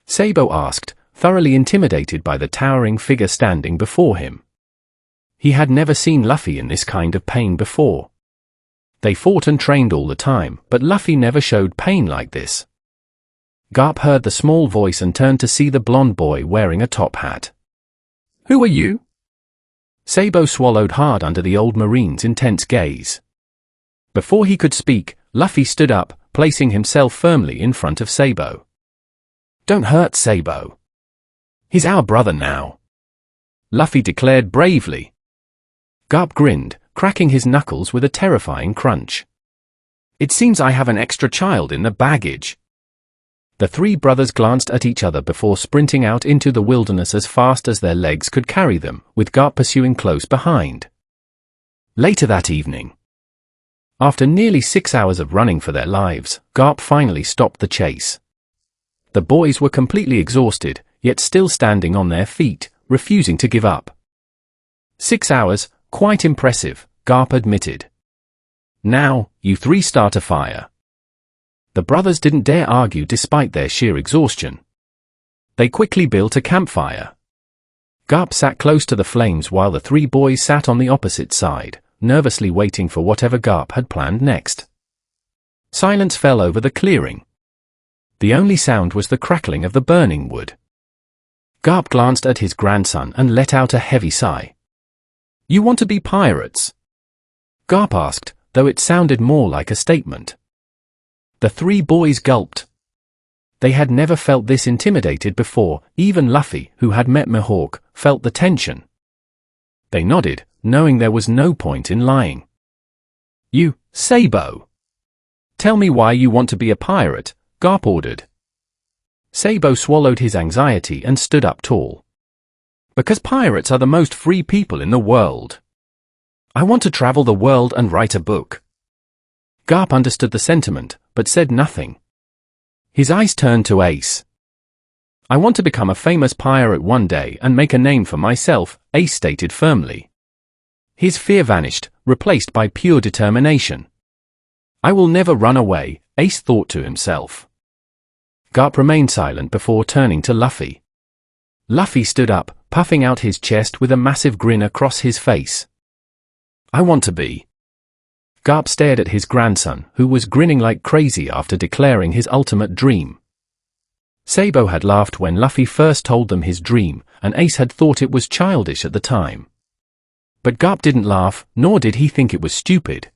A: Sabo asked, thoroughly intimidated by the towering figure standing before him. He had never seen Luffy in this kind of pain before. They fought and trained all the time, but Luffy never showed pain like this. Garp heard the small voice and turned to see the blonde boy wearing a top hat. Who are you? Sabo swallowed hard under the old marine's intense gaze. Before he could speak, Luffy stood up, placing himself firmly in front of Sabo. Don't hurt Sabo. He's our brother now, Luffy declared bravely. Garp grinned, cracking his knuckles with a terrifying crunch. It seems I have an extra child in the baggage. The three brothers glanced at each other before sprinting out into the wilderness as fast as their legs could carry them, with Garp pursuing close behind. Later that evening, after nearly 6 hours of running for their lives, Garp finally stopped the chase. The boys were completely exhausted, yet still standing on their feet, refusing to give up. 6 hours, quite impressive, Garp admitted. Now, you three start a fire. The brothers didn't dare argue despite their sheer exhaustion. They quickly built a campfire. Garp sat close to the flames while the three boys sat on the opposite side, nervously waiting for whatever Garp had planned next. Silence fell over the clearing. The only sound was the crackling of the burning wood. Garp glanced at his grandson and let out a heavy sigh. You want to be pirates? Garp asked, though it sounded more like a statement. The three boys gulped. They had never felt this intimidated before. Even Luffy, who had met Mihawk, felt the tension. They nodded, knowing there was no point in lying. You, Sabo. Tell me why you want to be a pirate, Garp ordered. Sabo swallowed his anxiety and stood up tall. Because pirates are the most free people in the world. I want to travel the world and write a book. Garp understood the sentiment, but said nothing. His eyes turned to Ace. I want to become a famous pirate one day and make a name for myself, Ace stated firmly. His fear vanished, replaced by pure determination. I will never run away, Ace thought to himself. Garp remained silent before turning to Luffy. Luffy stood up, puffing out his chest with a massive grin across his face. I want to be. Garp stared at his grandson, who was grinning like crazy after declaring his ultimate dream. Sabo had laughed when Luffy first told them his dream, and Ace had thought it was childish at the time. But Garp didn't laugh, nor did he think it was stupid.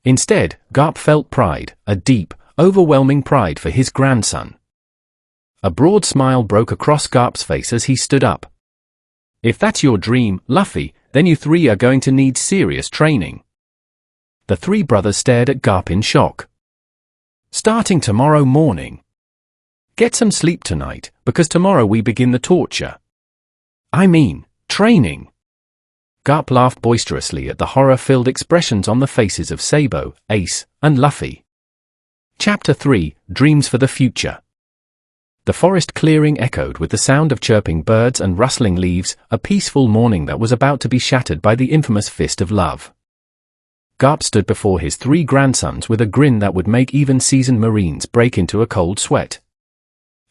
A: Instead, Garp felt pride, a deep, overwhelming pride for his grandson. A broad smile broke across Garp's face as he stood up. If that's your dream, Luffy, then you three are going to need serious training. The three brothers stared at Garp in shock. Starting tomorrow morning. Get some sleep tonight, because tomorrow we begin the torture. I mean, training. Garp laughed boisterously at the horror-filled expressions on the faces of Sabo, Ace, and Luffy. Chapter 3, Dreams for the Future. The forest clearing echoed with the sound of chirping birds and rustling leaves, a peaceful morning that was about to be shattered by the infamous fist of love. Garp stood before his three grandsons with a grin that would make even seasoned marines break into a cold sweat.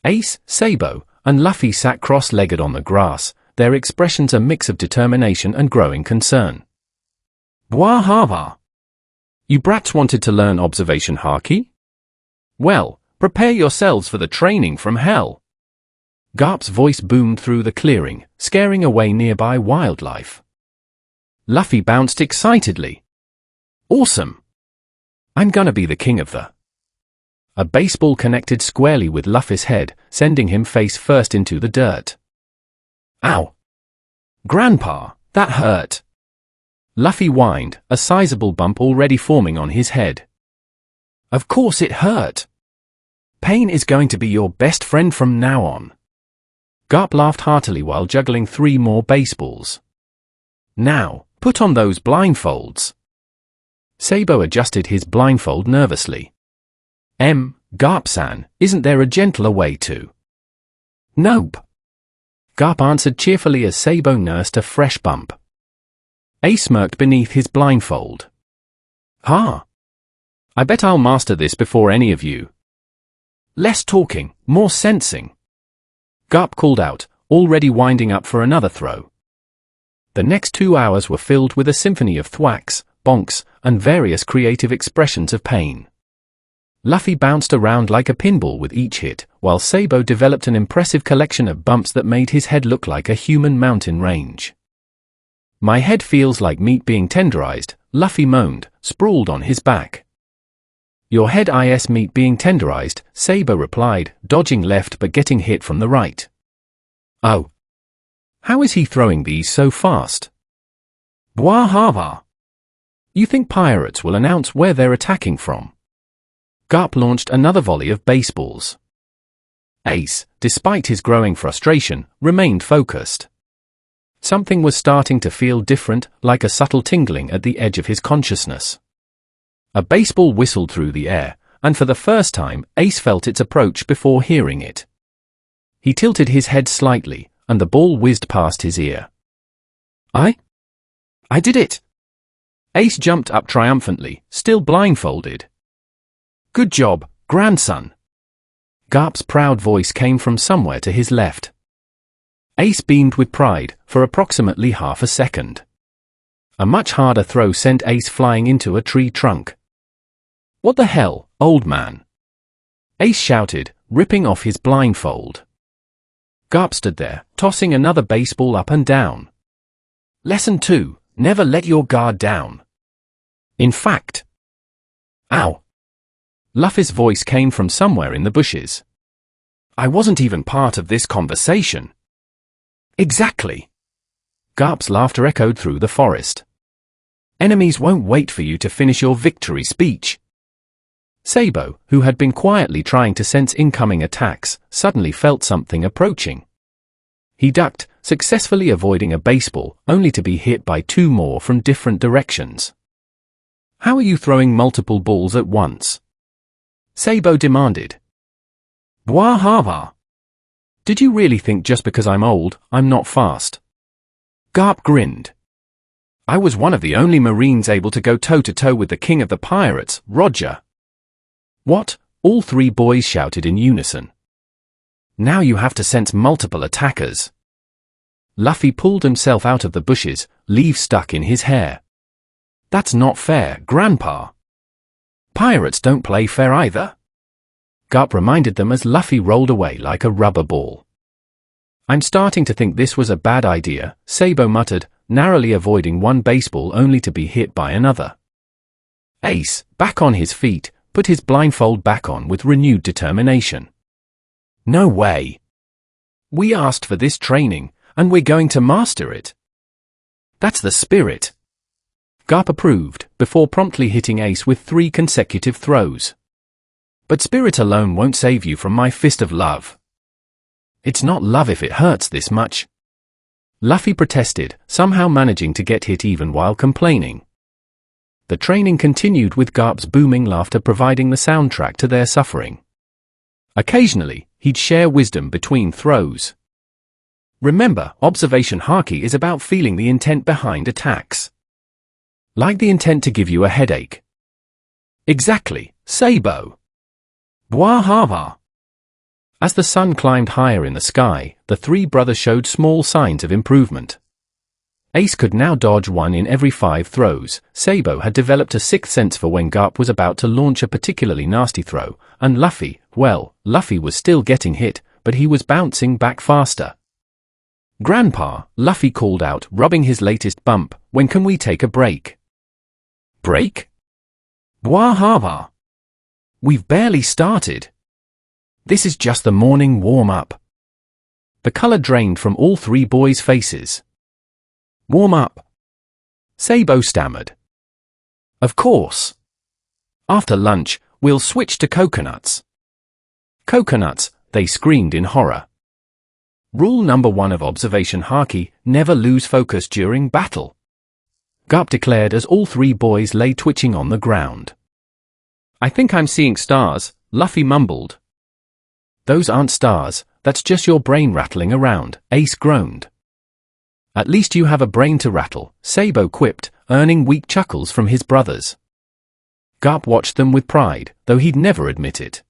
A: Ace, Sabo, and Luffy sat cross-legged on the grass, their expressions a mix of determination and growing concern. Bwahava! You brats wanted to learn observation haki? Well, prepare yourselves for the training from hell. Garp's voice boomed through the clearing, scaring away nearby wildlife. Luffy bounced excitedly. Awesome! I'm gonna be the king of the... A baseball connected squarely with Luffy's head, sending him face first into the dirt. Ow! Grandpa, that hurt! Luffy whined, a sizable bump already forming on his head. Of course it hurt. Pain is going to be your best friend from now on. Garp laughed heartily while juggling 3 more baseballs. Now, put on those blindfolds. Sabo adjusted his blindfold nervously. Garp-san, isn't there a gentler way to? Nope. Garp answered cheerfully as Sabo nursed a fresh bump. Ace smirked beneath his blindfold. I bet I'll master this before any of you. Less talking, more sensing. Garp called out, already winding up for another throw. The next 2 hours were filled with a symphony of thwacks, bonks, and various creative expressions of pain. Luffy bounced around like a pinball with each hit, while Sabo developed an impressive collection of bumps that made his head look like a human mountain range. My head feels like meat being tenderized, Luffy moaned, sprawled on his back. Your head is meat being tenderized, Sabo replied, dodging left but getting hit from the right. Oh. How is he throwing these so fast? Bwahava. You think pirates will announce where they're attacking from? Garp launched another volley of baseballs. Ace, despite his growing frustration, remained focused. Something was starting to feel different, like a subtle tingling at the edge of his consciousness. A baseball whistled through the air, and for the first time, Ace felt its approach before hearing it. He tilted his head slightly, and the ball whizzed past his ear. I did it! Ace jumped up triumphantly, still blindfolded. Good job, grandson! Garp's proud voice came from somewhere to his left. Ace beamed with pride for approximately half a second. A much harder throw sent Ace flying into a tree trunk. What the hell, old man? Ace shouted, ripping off his blindfold. Garp stood there, tossing another baseball up and down. Lesson 2, never let your guard down. In fact. Ow! Luffy's voice came from somewhere in the bushes. I wasn't even part of this conversation. Exactly. Garp's laughter echoed through the forest. Enemies won't wait for you to finish your victory speech. Sabo, who had been quietly trying to sense incoming attacks, suddenly felt something approaching. He ducked, successfully avoiding a baseball, only to be hit by 2 more from different directions. How are you throwing multiple balls at once? Sabo demanded. Bwahava. Did you really think just because I'm old, I'm not fast? Garp grinned. I was one of the only Marines able to go toe-to-toe with the king of the pirates, Roger. What? All 3 boys shouted in unison. Now you have to sense multiple attackers. Luffy pulled himself out of the bushes, leaves stuck in his hair. That's not fair, Grandpa. Pirates don't play fair either. Garp reminded them as Luffy rolled away like a rubber ball. I'm starting to think this was a bad idea, Sabo muttered, narrowly avoiding one baseball only to be hit by another. Ace, back on his feet, put his blindfold back on with renewed determination. No way. We asked for this training, and we're going to master it. That's the spirit. Garp approved, before promptly hitting Ace with 3 consecutive throws. But spirit alone won't save you from my fist of love. It's not love if it hurts this much. Luffy protested, somehow managing to get hit even while complaining. The training continued with Garp's booming laughter providing the soundtrack to their suffering. Occasionally, he'd share wisdom between throws. Remember, observation haki is about feeling the intent behind attacks. Like the intent to give you a headache. Exactly, Sabo. Bwahava. As the sun climbed higher in the sky, the 3 brothers showed small signs of improvement. Ace could now dodge 1 in every 5 throws. Sabo had developed a 6th sense for when Garp was about to launch a particularly nasty throw, and Luffy, well, Luffy was still getting hit, but he was bouncing back faster. Grandpa, Luffy called out, rubbing his latest bump, when can we take a break? Break? Bwahava. We've barely started. This is just the morning warm-up. The color drained from all 3 boys' faces. Warm up. Sabo stammered. Of course. After lunch, we'll switch to coconuts. Coconuts, they screamed in horror. Rule number 1 of observation haki, never lose focus during battle. Garp declared as all 3 boys lay twitching on the ground. I think I'm seeing stars, Luffy mumbled. Those aren't stars, that's just your brain rattling around, Ace groaned. At least you have a brain to rattle, Sabo quipped, earning weak chuckles from his brothers. Garp watched them with pride, though he'd never admit it.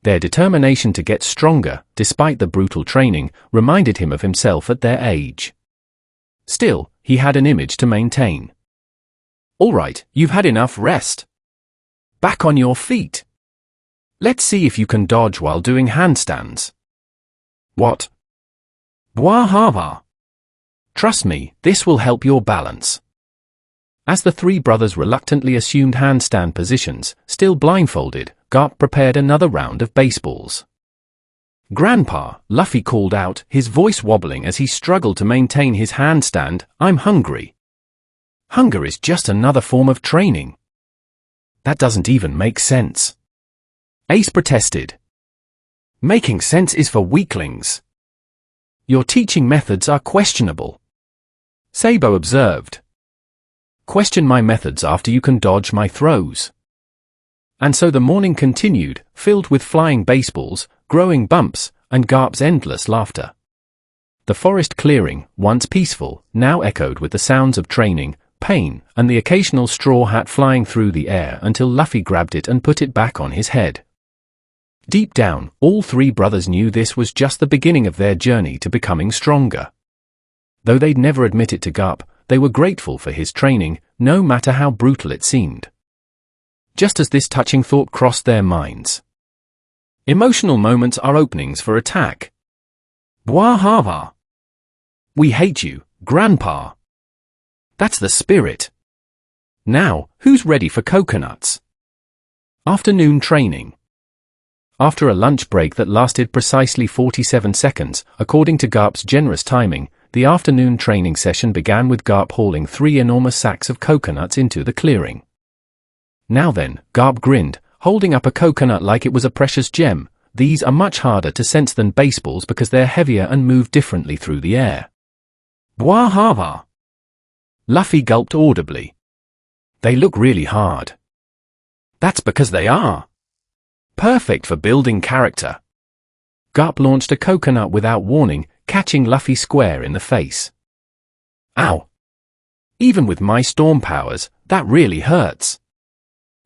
A: Their determination to get stronger, despite the brutal training, reminded him of himself at their age. Still, he had an image to maintain. "All right, you've had enough rest. Back on your feet. Let's see if you can dodge while doing handstands." "What?" "Bwahava. Trust me, this will help your balance." As the three brothers reluctantly assumed handstand positions, still blindfolded, Garp prepared another round of baseballs. "Grandpa," Luffy called out, his voice wobbling as he struggled to maintain his handstand, "I'm hungry." "Hunger is just another form of training." "That doesn't even make sense." Ace protested. "Making sense is for weaklings. Your teaching methods are questionable." Sabo observed. "Question my methods after you can dodge my throws." And so the morning continued, filled with flying baseballs, growing bumps, and Garp's endless laughter. The forest clearing, once peaceful, now echoed with the sounds of training, pain, and the occasional straw hat flying through the air until Luffy grabbed it and put it back on his head. Deep down, all three brothers knew this was just the beginning of their journey to becoming stronger. Though they'd never admit it to Garp, they were grateful for his training, no matter how brutal it seemed. Just as this touching thought crossed their minds. Emotional moments are openings for attack. "Bwahava. We hate you, Grandpa." That's the spirit. Now, who's ready for coconuts? Afternoon training. After a lunch break that lasted precisely 47 seconds, according to Garp's generous timing, the afternoon training session began with Garp hauling 3 enormous sacks of coconuts into the clearing. "Now then," Garp grinned, holding up a coconut like it was a precious gem. "These are much harder to sense than baseballs because they're heavier and move differently through the air." "Bwahava." Luffy gulped audibly. "They look really hard." "That's because they are. Perfect for building character." Garp launched a coconut without warning, catching Luffy square in the face. "Ow. Even with my storm powers, that really hurts."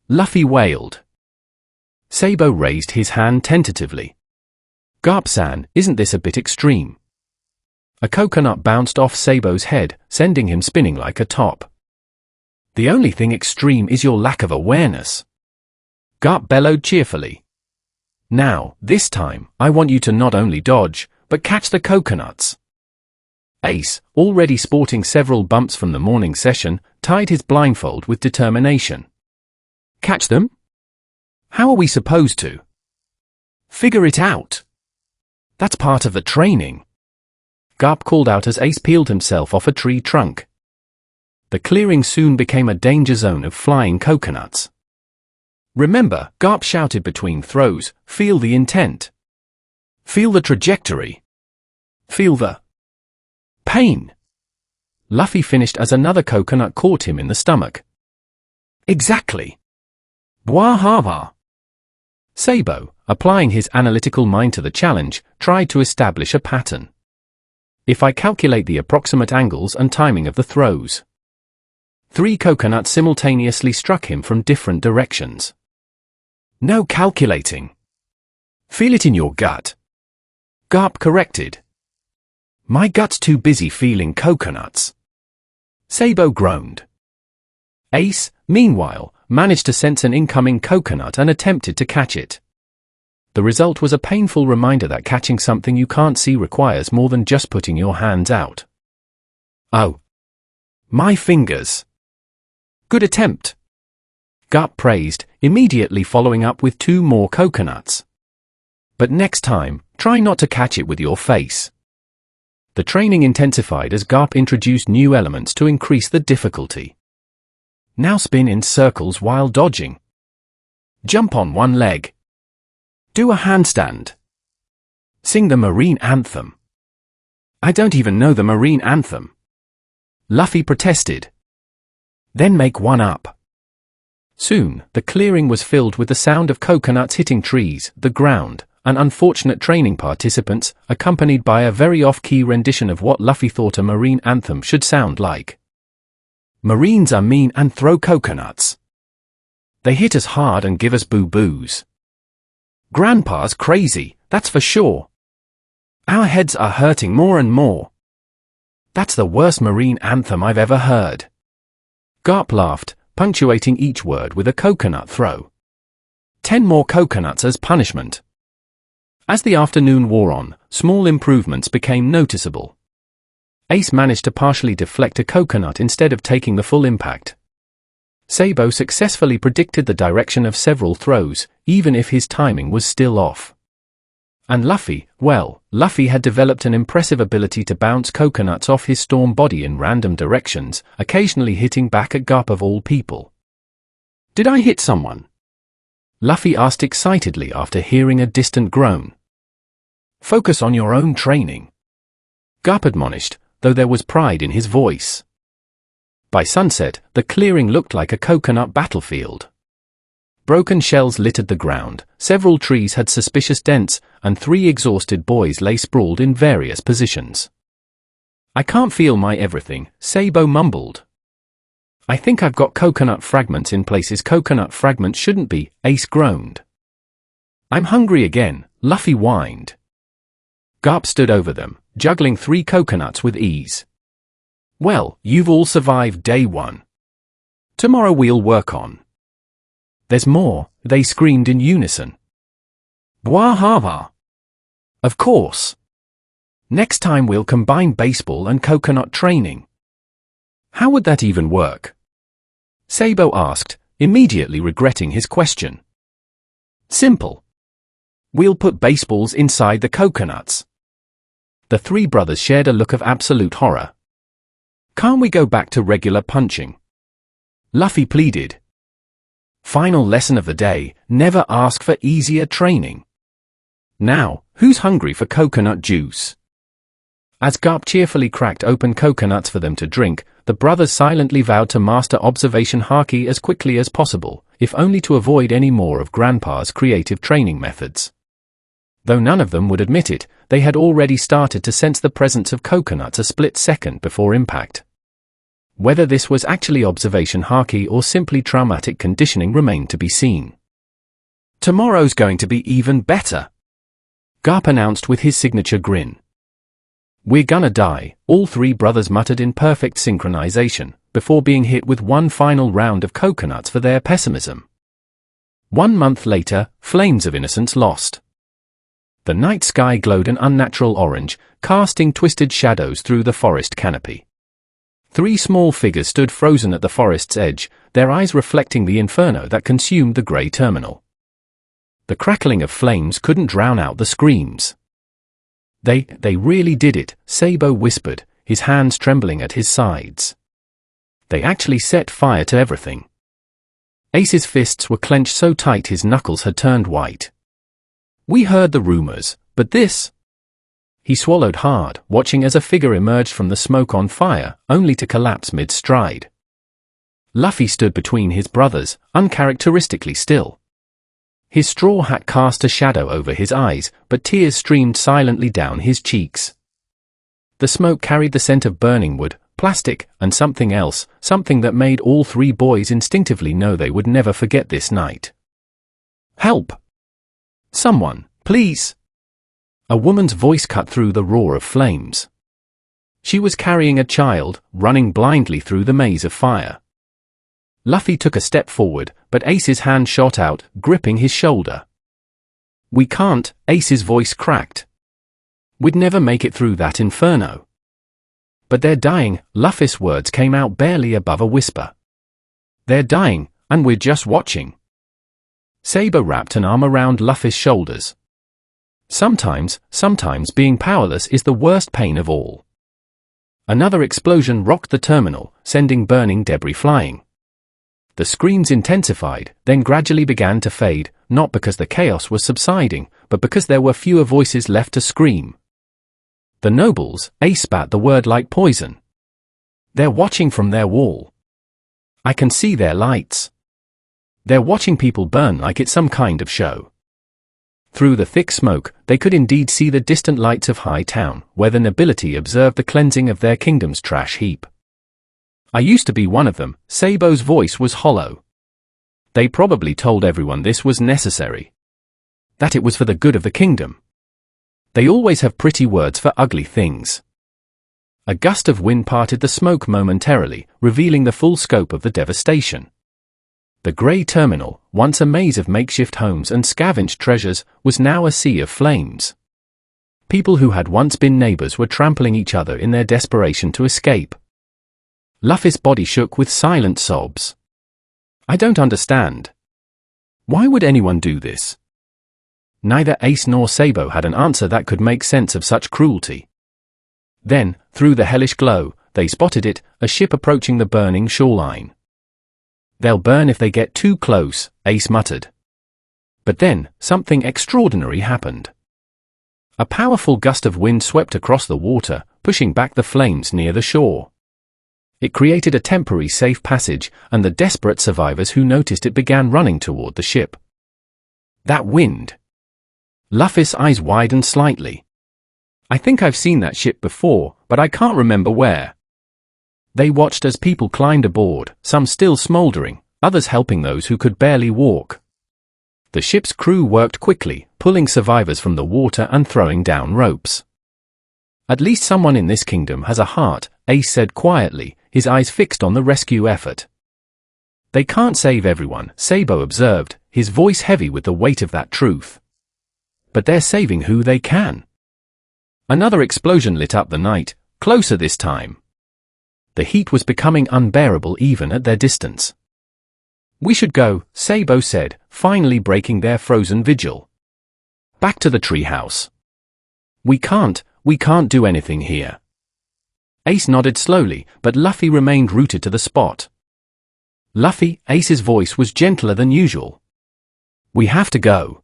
A: Luffy wailed. Sabo raised his hand tentatively. "Garp-san, isn't this a bit extreme?" A coconut bounced off Sabo's head, sending him spinning like a top. "The only thing extreme is your lack of awareness." Garp bellowed cheerfully. "Now, this time, I want you to not only dodge, but catch the coconuts." Ace, already sporting several bumps from the morning session, tied his blindfold with determination. "Catch them? How are we supposed to?" "Figure it out. That's part of the training." Garp called out as Ace peeled himself off a tree trunk. The clearing soon became a danger zone of flying coconuts. "Remember," Garp shouted between throws, "feel the intent. Feel the trajectory. Feel the pain." Luffy finished as another coconut caught him in the stomach. "Exactly. Bwahava." Sabo, applying his analytical mind to the challenge, tried to establish a pattern. "If I calculate the approximate angles and timing of the throws." 3 coconuts simultaneously struck him from different directions. "No calculating. Feel it in your gut." Garp corrected. "My gut's too busy feeling coconuts." Sabo groaned. Ace, meanwhile, managed to sense an incoming coconut and attempted to catch it. The result was a painful reminder that catching something you can't see requires more than just putting your hands out. "Oh. My fingers." "Good attempt." Garp praised, immediately following up with 2 more coconuts. "But next time, try not to catch it with your face." The training intensified as Garp introduced new elements to increase the difficulty. Now spin in circles while dodging. Jump on one leg. Do a handstand. Sing the Marine Anthem. "I don't even know the Marine Anthem." Luffy protested. "Then make one up." Soon, the clearing was filled with the sound of coconuts hitting trees, the ground, and unfortunate training participants, accompanied by a very off-key rendition of what Luffy thought a Marine Anthem should sound like. "Marines are mean and throw coconuts. They hit us hard and give us boo-boos. Grandpa's crazy, that's for sure. Our heads are hurting more and more. That's the worst marine anthem I've ever heard. Garp laughed, punctuating each word with a coconut throw. 10 more coconuts as punishment. As the afternoon wore on, small improvements became noticeable. Ace managed to partially deflect a coconut instead of taking the full impact. Sabo successfully predicted the direction of several throws, even if his timing was still off. And Luffy, well, Luffy had developed an impressive ability to bounce coconuts off his storm body in random directions, occasionally hitting back at Garp of all people. Did I hit someone? Luffy asked excitedly after hearing a distant groan. Focus on your own training. Garp admonished, though there was pride in his voice. By sunset, the clearing looked like a coconut battlefield. Broken shells littered the ground, several trees had suspicious dents, and 3 exhausted boys lay sprawled in various positions. I can't feel my everything, Sabo mumbled. I think I've got coconut fragments in places coconut fragments shouldn't be, Ace groaned. I'm hungry again, Luffy whined. Garp stood over them, juggling 3 coconuts with ease. Well, you've all survived day 1. Tomorrow we'll work on. There's more, they screamed in unison. Bwahava. Of course. Next time we'll combine baseball and coconut training. How would that even work? Sabo asked, immediately regretting his question. Simple. We'll put baseballs inside the coconuts. The 3 brothers shared a look of absolute horror. Can't we go back to regular punching? Luffy pleaded. Final lesson of the day, never ask for easier training. Now, who's hungry for coconut juice? As Garp cheerfully cracked open coconuts for them to drink, the brothers silently vowed to master observation haki as quickly as possible, if only to avoid any more of Grandpa's creative training methods. Though none of them would admit it, they had already started to sense the presence of coconuts a split second before impact. Whether this was actually observation haki or simply traumatic conditioning remained to be seen. Tomorrow's going to be even better, Garp announced with his signature grin. We're gonna die, all 3 brothers muttered in perfect synchronization, before being hit with one final round of coconuts for their pessimism. 1 month later, flames of innocence lost. The night sky glowed an unnatural orange, casting twisted shadows through the forest canopy. 3 small figures stood frozen at the forest's edge, their eyes reflecting the inferno that consumed the grey terminal. The crackling of flames couldn't drown out the screams. They really did it, Sabo whispered, his hands trembling at his sides. They actually set fire to everything. Ace's fists were clenched so tight his knuckles had turned white. We heard the rumors, but this... He swallowed hard, watching as a figure emerged from the smoke on fire, only to collapse mid-stride. Luffy stood between his brothers, uncharacteristically still. His straw hat cast a shadow over his eyes, but tears streamed silently down his cheeks. The smoke carried the scent of burning wood, plastic, and something else, something that made all 3 boys instinctively know they would never forget this night. Help! Someone, please! A woman's voice cut through the roar of flames. She was carrying a child, running blindly through the maze of fire. Luffy took a step forward, but Ace's hand shot out, gripping his shoulder. We can't, Ace's voice cracked. We'd never make it through that inferno. But they're dying, Luffy's words came out barely above a whisper. They're dying, and we're just watching. Sabo wrapped an arm around Luffy's shoulders. Sometimes being powerless is the worst pain of all. Another explosion rocked the terminal, sending burning debris flying. The screams intensified, then gradually began to fade, not because the chaos was subsiding, but because there were fewer voices left to scream. The nobles, Ace spat the word like poison. They're watching from their wall. I can see their lights. They're watching people burn like it's some kind of show. Through the thick smoke, they could indeed see the distant lights of High Town, where the nobility observed the cleansing of their kingdom's trash heap. I used to be one of them, Sabo's voice was hollow. They probably told everyone this was necessary. That it was for the good of the kingdom. They always have pretty words for ugly things. A gust of wind parted the smoke momentarily, revealing the full scope of the devastation. The grey terminal, once a maze of makeshift homes and scavenged treasures, was now a sea of flames. People who had once been neighbors were trampling each other in their desperation to escape. Luffy's body shook with silent sobs. I don't understand. Why would anyone do this? Neither Ace nor Sabo had an answer that could make sense of such cruelty. Then, through the hellish glow, they spotted it, a ship approaching the burning shoreline. They'll burn if they get too close, Ace muttered. But then, something extraordinary happened. A powerful gust of wind swept across the water, pushing back the flames near the shore. It created a temporary safe passage, and the desperate survivors who noticed it began running toward the ship. That wind! Luffy's eyes widened slightly. I think I've seen that ship before, but I can't remember where. They watched as people climbed aboard, some still smoldering, others helping those who could barely walk. The ship's crew worked quickly, pulling survivors from the water and throwing down ropes. At least someone in this kingdom has a heart, Ace said quietly, his eyes fixed on the rescue effort. They can't save everyone, Sabo observed, his voice heavy with the weight of that truth. But they're saving who they can. Another explosion lit up the night, closer this time. The heat was becoming unbearable even at their distance. We should go, Sabo said, finally breaking their frozen vigil. Back to the treehouse. We can't do anything here. Ace nodded slowly, but Luffy remained rooted to the spot. Luffy, Ace's voice was gentler than usual. We have to go.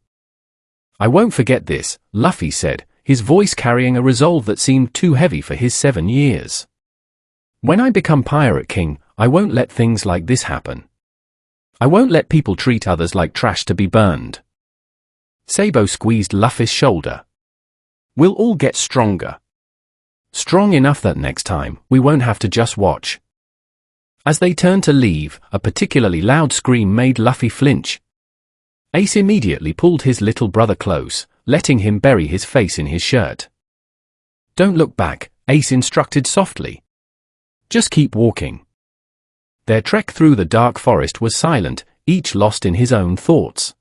A: I won't forget this, Luffy said, his voice carrying a resolve that seemed too heavy for his 7 years. When I become Pirate King, I won't let things like this happen. I won't let people treat others like trash to be burned. Sabo squeezed Luffy's shoulder. We'll all get stronger. Strong enough that next time, we won't have to just watch. As they turned to leave, a particularly loud scream made Luffy flinch. Ace immediately pulled his little brother close, letting him bury his face in his shirt. Don't look back, Ace instructed softly. Just keep walking. Their trek through the dark forest was silent, each lost in his own thoughts.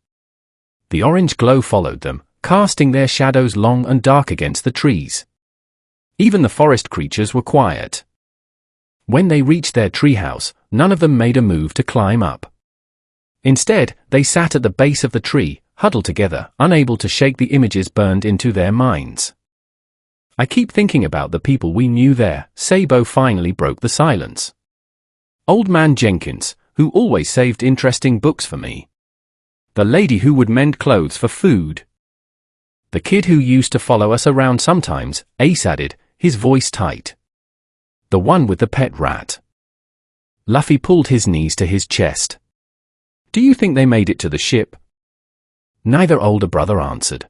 A: The orange glow followed them, casting their shadows long and dark against the trees. Even the forest creatures were quiet. When they reached their treehouse, none of them made a move to climb up. Instead, they sat at the base of the tree, huddled together, unable to shake the images burned into their minds. I keep thinking about the people we knew there, Sabo finally broke the silence. Old Man Jenkins, who always saved interesting books for me. The lady who would mend clothes for food. The kid who used to follow us around sometimes, Ace added, his voice tight. The one with the pet rat. Luffy pulled his knees to his chest. Do you think they made it to the ship? Neither older brother answered.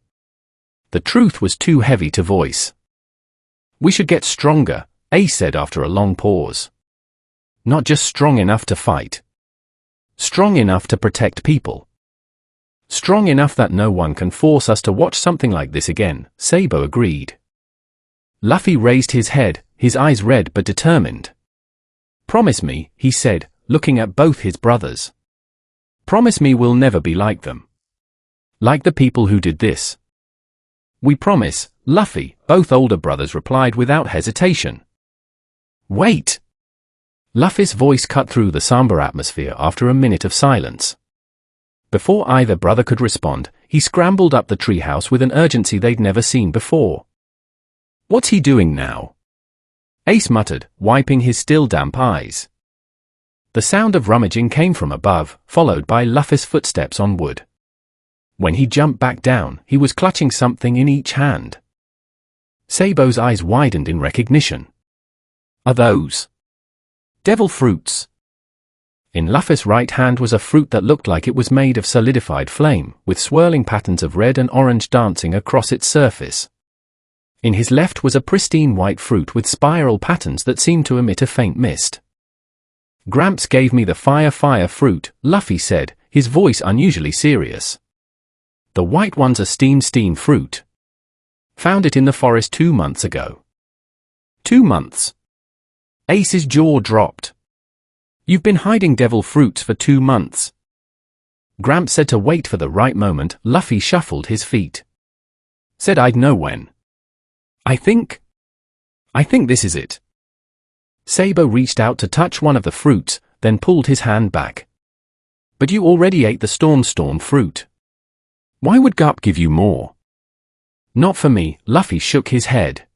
A: The truth was too heavy to voice. We should get stronger, Ace said after a long pause. Not just strong enough to fight. Strong enough to protect people. Strong enough that no one can force us to watch something like this again, Sabo agreed. Luffy raised his head, his eyes red but determined. Promise me, he said, looking at both his brothers. Promise me we'll never be like them. Like the people who did this. We promise, Luffy, both older brothers replied without hesitation. Wait! Luffy's voice cut through the somber atmosphere after a minute of silence. Before either brother could respond, he scrambled up the treehouse with an urgency they'd never seen before. What's he doing now? Ace muttered, wiping his still damp eyes. The sound of rummaging came from above, followed by Luffy's footsteps on wood. When he jumped back down, he was clutching something in each hand. Sabo's eyes widened in recognition. Are those devil fruits? In Luffy's right hand was a fruit that looked like it was made of solidified flame, with swirling patterns of red and orange dancing across its surface. In his left was a pristine white fruit with spiral patterns that seemed to emit a faint mist. Gramps gave me the fire fruit, Luffy said, his voice unusually serious. The white one's a steam fruit. Found it in the forest 2 months ago. 2 months? Ace's jaw dropped. You've been hiding devil fruits for 2 months. Gramps said to wait for the right moment. Luffy shuffled his feet. Said I'd know when. I think this is it. Sabo reached out to touch one of the fruits, then pulled his hand back. But you already ate the storm fruit. Why would Garp give you more? Not for me, Luffy shook his head.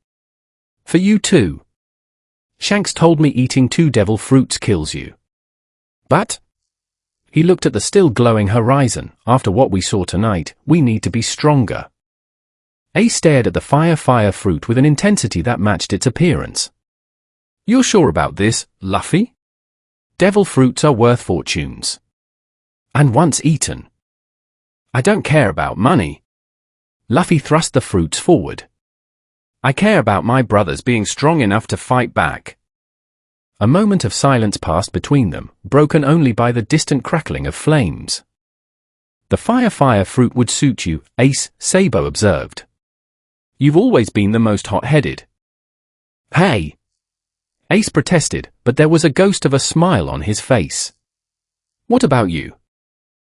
A: For you too. Shanks told me eating 2 devil fruits kills you. But? He looked at the still glowing horizon. After what we saw tonight, we need to be stronger. Ace stared at the fire fruit with an intensity that matched its appearance. You're sure about this, Luffy? Devil fruits are worth fortunes. And once eaten. I don't care about money. Luffy thrust the fruits forward. I care about my brothers being strong enough to fight back. A moment of silence passed between them, broken only by the distant crackling of flames. The fire fruit would suit you, Ace, Sabo observed. You've always been the most hot-headed. Hey! Ace protested, but there was a ghost of a smile on his face. What about you?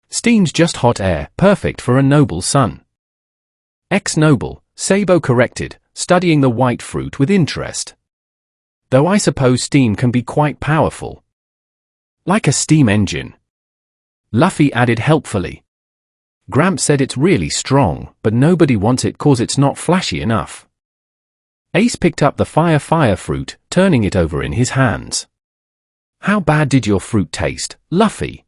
A: Steam's just hot air, perfect for a noble son. Ex-noble, Sabo corrected, studying the white fruit with interest. Though I suppose steam can be quite powerful. Like a steam engine. Luffy added helpfully. Gramps said it's really strong, but nobody wants it cause it's not flashy enough. Ace picked up the fire fruit, turning it over in his hands. How bad did your fruit taste, Luffy?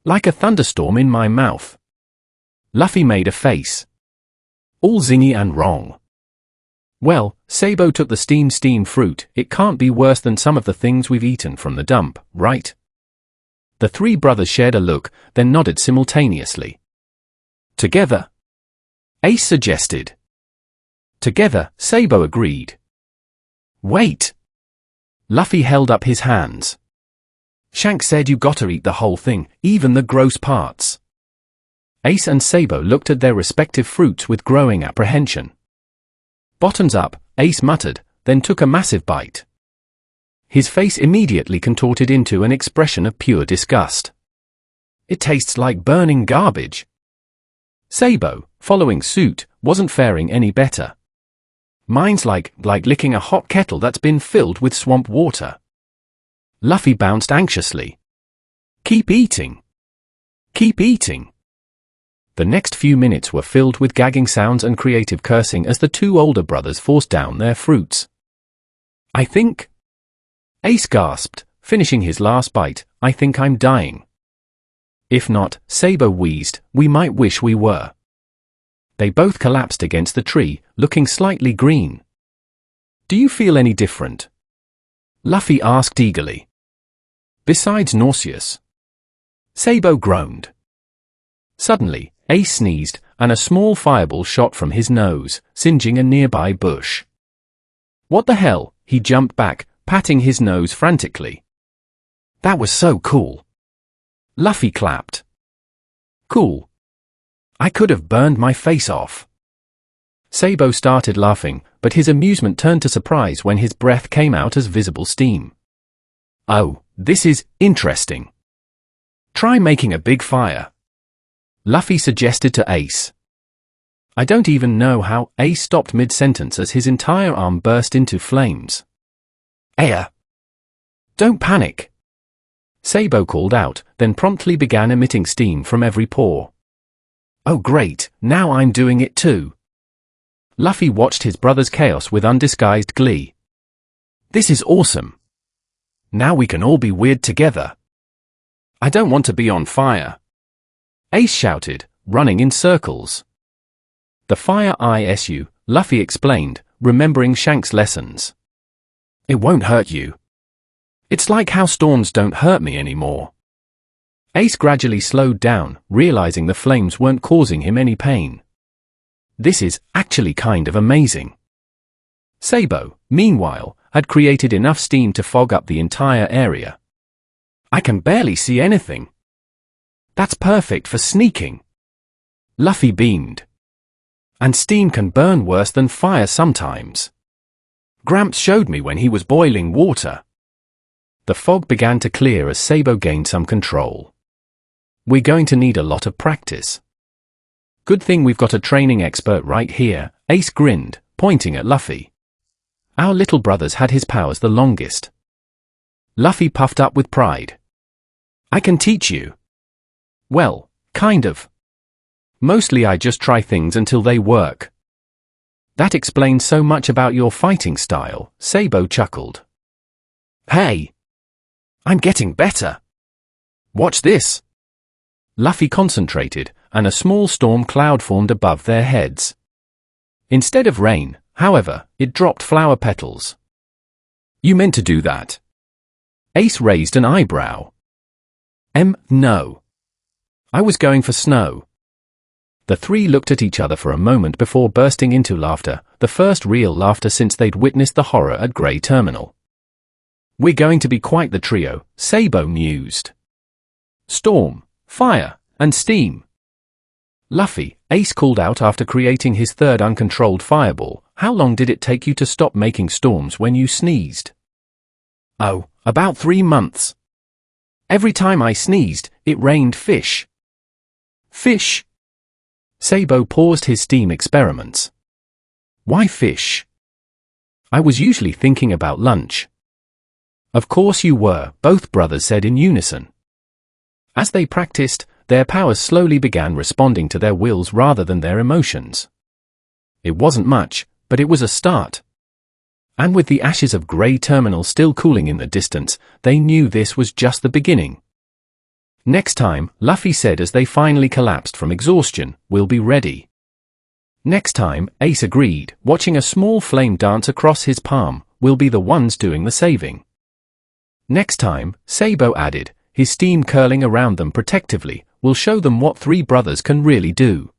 A: Like a thunderstorm in my mouth. Luffy made a face. All zingy and wrong. Well, Sabo took the steam fruit. It can't be worse than some of the things we've eaten from the dump, right? The 3 brothers shared a look, then nodded simultaneously. Together? Ace suggested. Together, Sabo agreed. Wait! Luffy held up his hands. Shanks said you gotta eat the whole thing, even the gross parts. Ace and Sabo looked at their respective fruits with growing apprehension. Bottoms up, Ace muttered, then took a massive bite. His face immediately contorted into an expression of pure disgust. It tastes like burning garbage. Sabo, following suit, wasn't faring any better. Mine's like licking a hot kettle that's been filled with swamp water. Luffy bounced anxiously. Keep eating. Keep eating. The next few minutes were filled with gagging sounds and creative cursing as the 2 older brothers forced down their fruits. I think... Ace gasped, finishing his last bite, I think I'm dying. If not, Sabo wheezed, we might wish we were. They both collapsed against the tree, looking slightly green. Do you feel any different? Luffy asked eagerly. Besides nauseous. Sabo groaned. Suddenly, Ace sneezed, and a small fireball shot from his nose, singeing a nearby bush. What the hell? He jumped back, patting his nose frantically. That was so cool. Luffy clapped. Cool. I could have burned my face off. Sabo started laughing, but his amusement turned to surprise when his breath came out as visible steam. Oh, this is interesting. Try making a big fire. Luffy suggested to Ace. I don't even know how. Ace stopped mid-sentence as his entire arm burst into flames. Aya! Don't panic! Sabo called out, then promptly began emitting steam from every pore. Oh great, now I'm doing it too. Luffy watched his brother's chaos with undisguised glee. This is awesome. Now we can all be weird together. I don't want to be on fire. Ace shouted, running in circles. The fire ISU, Luffy explained, remembering Shanks' lessons. It won't hurt you. It's like how storms don't hurt me anymore. Ace gradually slowed down, realizing the flames weren't causing him any pain. This is actually kind of amazing. Sabo, meanwhile, had created enough steam to fog up the entire area. I can barely see anything. That's perfect for sneaking. Luffy beamed. And steam can burn worse than fire sometimes. Gramps showed me when he was boiling water. The fog began to clear as Sabo gained some control. We're going to need a lot of practice. Good thing we've got a training expert right here, Ace grinned, pointing at Luffy. Our little brother's had his powers the longest. Luffy puffed up with pride. I can teach you. Well, kind of. Mostly I just try things until they work. That explains so much about your fighting style, Sabo chuckled. Hey! I'm getting better. Watch this. Luffy concentrated, and a small storm cloud formed above their heads. Instead of rain, however, it dropped flower petals. You meant to do that? Ace raised an eyebrow. No. I was going for snow. The three looked at each other for a moment before bursting into laughter, the first real laughter since they'd witnessed the horror at Grey Terminal. We're going to be quite the trio, Sabo mused. Storm, fire, and steam. Luffy, Ace called out after creating his third uncontrolled fireball, how long did it take you to stop making storms when you sneezed? Oh, about 3 months. Every time I sneezed, it rained fish. Fish? Sabo paused his steam experiments. Why fish? I was usually thinking about lunch. Of course you were, both brothers said in unison. As they practiced, their powers slowly began responding to their wills rather than their emotions. It wasn't much, but it was a start. And with the ashes of Grey Terminal still cooling in the distance, they knew this was just the beginning. Next time, Luffy said as they finally collapsed from exhaustion, we'll be ready. Next time, Ace agreed, watching a small flame dance across his palm, we'll be the ones doing the saving. Next time, Sabo added, his steam curling around them protectively, we'll show them what three brothers can really do.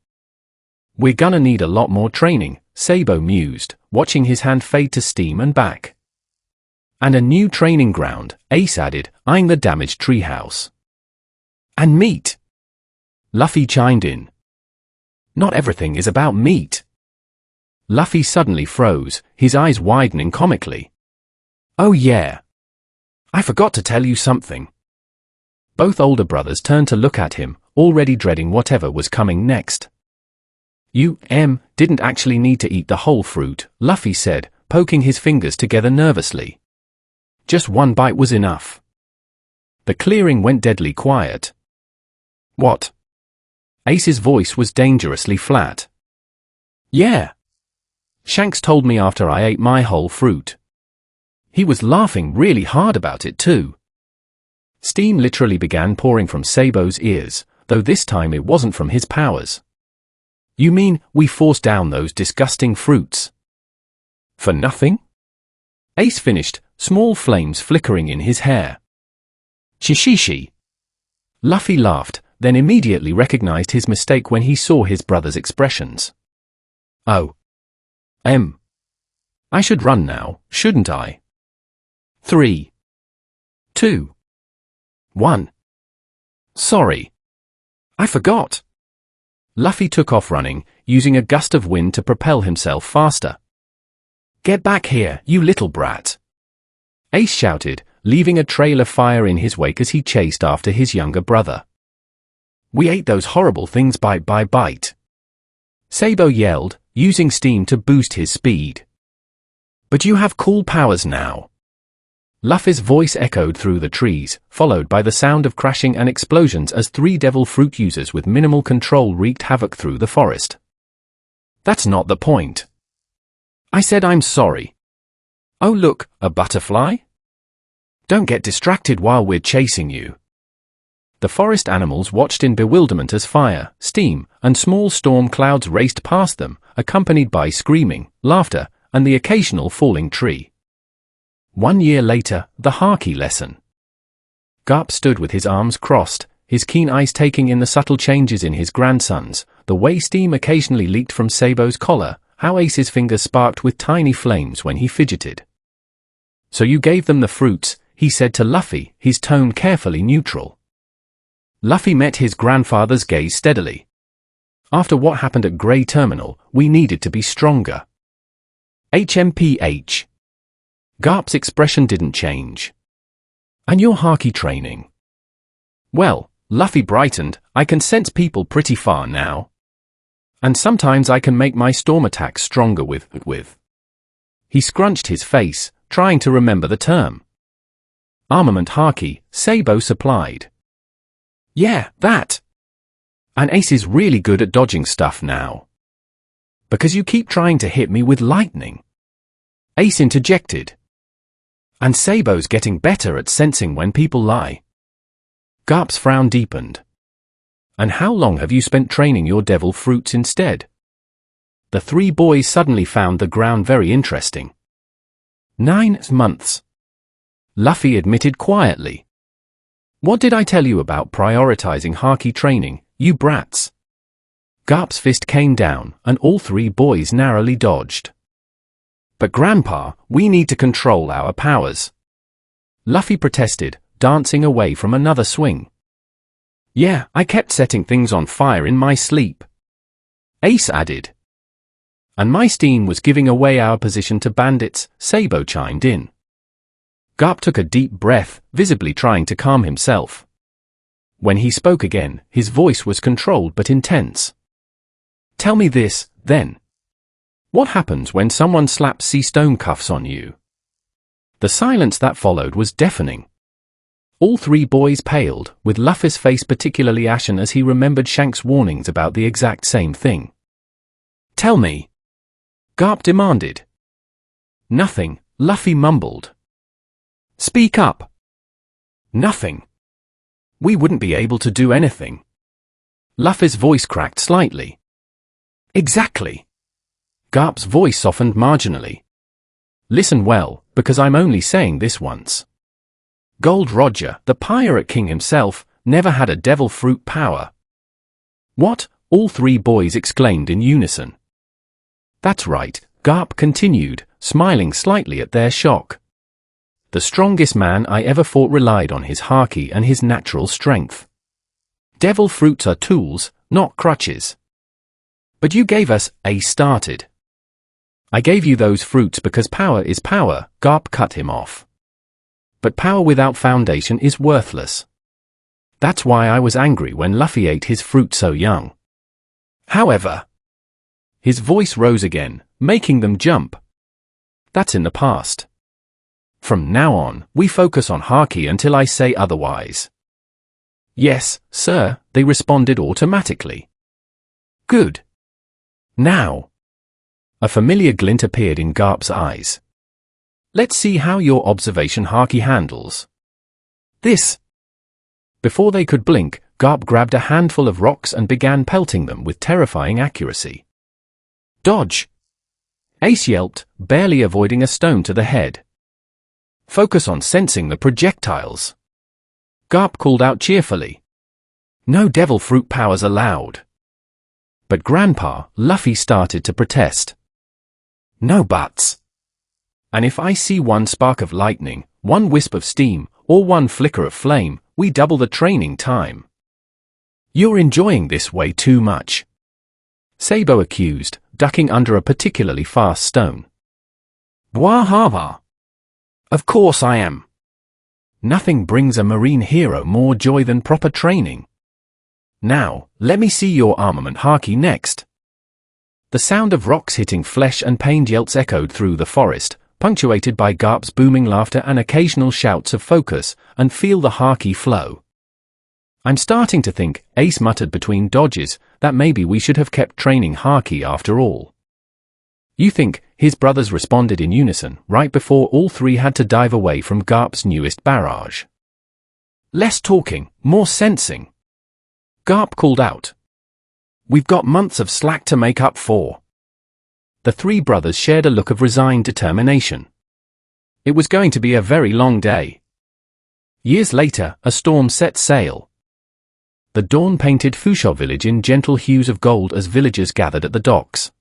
A: We're gonna need a lot more training, Sabo mused, watching his hand fade to steam and back. And a new training ground, Ace added, eyeing the damaged treehouse. And meat. Luffy chimed in. Not everything is about meat. Luffy suddenly froze, his eyes widening comically. Oh yeah. I forgot to tell you something. Both older brothers turned to look at him, already dreading whatever was coming next. You, didn't actually need to eat the whole fruit, Luffy said, poking his fingers together nervously. Just one bite was enough. The clearing went deadly quiet. What? Ace's voice was dangerously flat. Yeah. Shanks told me after I ate my whole fruit. He was laughing really hard about it too. Steam literally began pouring from Sabo's ears, though this time it wasn't from his powers. You mean, we forced down those disgusting fruits? For nothing? Ace finished, small flames flickering in his hair. Shishishi. Luffy laughed, then immediately recognized his mistake when he saw his brother's expressions. Oh. I should run now, shouldn't I? 3, 2, 1. Sorry. I forgot. Luffy took off running, using a gust of wind to propel himself faster. Get back here, you little brat. Ace shouted, leaving a trail of fire in his wake as he chased after his younger brother. We ate those horrible things bite by bite. Sabo yelled, using steam to boost his speed. But you have cool powers now. Luffy's voice echoed through the trees, followed by the sound of crashing and explosions as three devil fruit users with minimal control wreaked havoc through the forest. That's not the point. I said I'm sorry. Oh look, a butterfly? Don't get distracted while we're chasing you. The forest animals watched in bewilderment as fire, steam, and small storm clouds raced past them, accompanied by screaming, laughter, and the occasional falling tree. 1 year later, the Haki lesson. Garp stood with his arms crossed, his keen eyes taking in the subtle changes in his grandsons, the way steam occasionally leaked from Sabo's collar, how Ace's fingers sparked with tiny flames when he fidgeted. So you gave them the fruits, he said to Luffy, his tone carefully neutral. Luffy met his grandfather's gaze steadily. After what happened at Grey Terminal, we needed to be stronger. HMPH. Garp's expression didn't change. And your haki training? Well, Luffy brightened. I can sense people pretty far now. And sometimes I can make my storm attacks stronger with. He scrunched his face, trying to remember the term. Armament haki, Sabo supplied. Yeah, that. And Ace is really good at dodging stuff now. Because you keep trying to hit me with lightning. Ace interjected. And Sabo's getting better at sensing when people lie. Garp's frown deepened. And how long have you spent training your devil fruits instead? The three boys suddenly found the ground very interesting. 9 months. Luffy admitted quietly. What did I tell you about prioritizing haki training, you brats? Garp's fist came down, and all three boys narrowly dodged. But Grandpa, we need to control our powers. Luffy protested, dancing away from another swing. Yeah, I kept setting things on fire in my sleep. Ace added. And my steam was giving away our position to bandits, Sabo chimed in. Garp took a deep breath, visibly trying to calm himself. When he spoke again, his voice was controlled but intense. Tell me this, then. What happens when someone slaps sea stone cuffs on you? The silence that followed was deafening. All three boys paled, with Luffy's face particularly ashen as he remembered Shank's warnings about the exact same thing. Tell me. Garp demanded. Nothing, Luffy mumbled. Speak up. Nothing. We wouldn't be able to do anything. Luffy's voice cracked slightly. Exactly. Garp's voice softened marginally. Listen well, because I'm only saying this once. Gold Roger, the pirate king himself, never had a devil fruit power. What? All three boys exclaimed in unison. That's right, Garp continued, smiling slightly at their shock. The strongest man I ever fought relied on his haki and his natural strength. Devil fruits are tools, not crutches. But you gave us, Ace started. I gave you those fruits because power is power, Garp cut him off. But power without foundation is worthless. That's why I was angry when Luffy ate his fruit so young. However, his voice rose again, making them jump. That's in the past. From now on, we focus on haki until I say otherwise. Yes, sir, they responded automatically. Good. Now. A familiar glint appeared in Garp's eyes. Let's see how your observation haki handles. This. Before they could blink, Garp grabbed a handful of rocks and began pelting them with terrifying accuracy. Dodge! Ace yelped, barely avoiding a stone to the head. Focus on sensing the projectiles. Garp called out cheerfully. No devil fruit powers allowed. But Grandpa, Luffy started to protest. No buts. And if I see one spark of lightning, one wisp of steam, or one flicker of flame, we double the training time. You're enjoying this way too much. Sabo accused, ducking under a particularly fast stone. Bwahava. Of course I am. Nothing brings a marine hero more joy than proper training. Now, let me see your armament haki next. The sound of rocks hitting flesh and pained yelps echoed through the forest, punctuated by Garp's booming laughter and occasional shouts of focus, and feel the haki flow. I'm starting to think, Ace muttered between dodges, that maybe we should have kept training haki after all. You think, his brothers responded in unison, right before all three had to dive away from Garp's newest barrage. Less talking, more sensing. Garp called out. We've got months of slack to make up for. The three brothers shared a look of resigned determination. It was going to be a very long day. Years later, a storm set sail. The dawn painted Fusho village in gentle hues of gold as villagers gathered at the docks.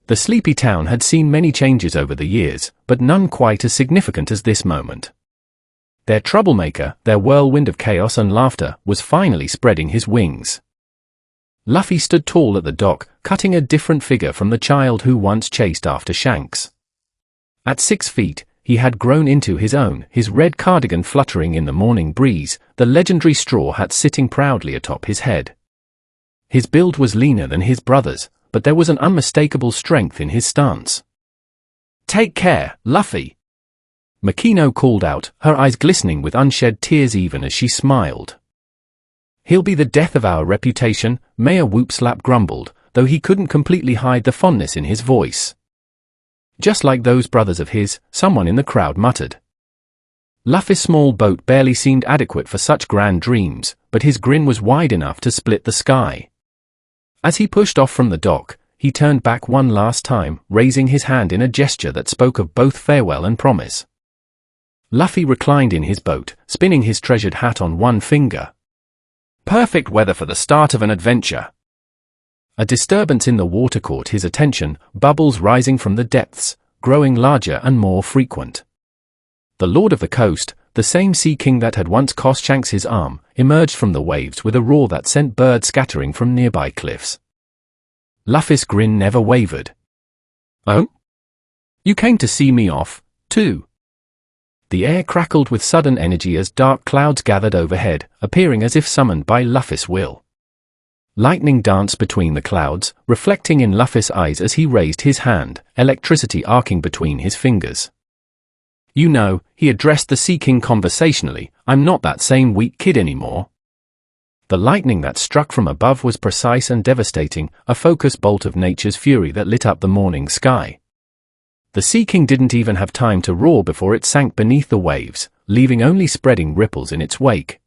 A: The sleepy town had seen many changes over the years, but none quite as significant as this moment. Their troublemaker, their whirlwind of chaos and laughter, was finally spreading his wings. Luffy stood tall at the dock, cutting a different figure from the child who once chased after Shanks. At 6 feet, he had grown into his own, his red cardigan fluttering in the morning breeze, the legendary straw hat sitting proudly atop his head. His build was leaner than his brother's, but there was an unmistakable strength in his stance. "Take care, Luffy!" Makino called out, her eyes glistening with unshed tears even as she smiled. "He'll be the death of our reputation," Mayor Whoopslap grumbled, though he couldn't completely hide the fondness in his voice. "Just like those brothers of his," someone in the crowd muttered. Luffy's small boat barely seemed adequate for such grand dreams, but his grin was wide enough to split the sky. As he pushed off from the dock, he turned back one last time, raising his hand in a gesture that spoke of both farewell and promise. Luffy reclined in his boat, spinning his treasured hat on one finger. Perfect weather for the start of an adventure. A disturbance in the water caught his attention, bubbles rising from the depths, growing larger and more frequent. The Lord of the Coast, the same Sea King that had once cost Shanks his arm, emerged from the waves with a roar that sent birds scattering from nearby cliffs. Luffy's grin never wavered. "Oh? You came to see me off, too?" The air crackled with sudden energy as dark clouds gathered overhead, appearing as if summoned by Luffy's will. Lightning danced between the clouds, reflecting in Luffy's eyes as he raised his hand, electricity arcing between his fingers. "You know," he addressed the Sea King conversationally, "I'm not that same weak kid anymore." The lightning that struck from above was precise and devastating, a focused bolt of nature's fury that lit up the morning sky. The Sea King didn't even have time to roar before it sank beneath the waves, leaving only spreading ripples in its wake.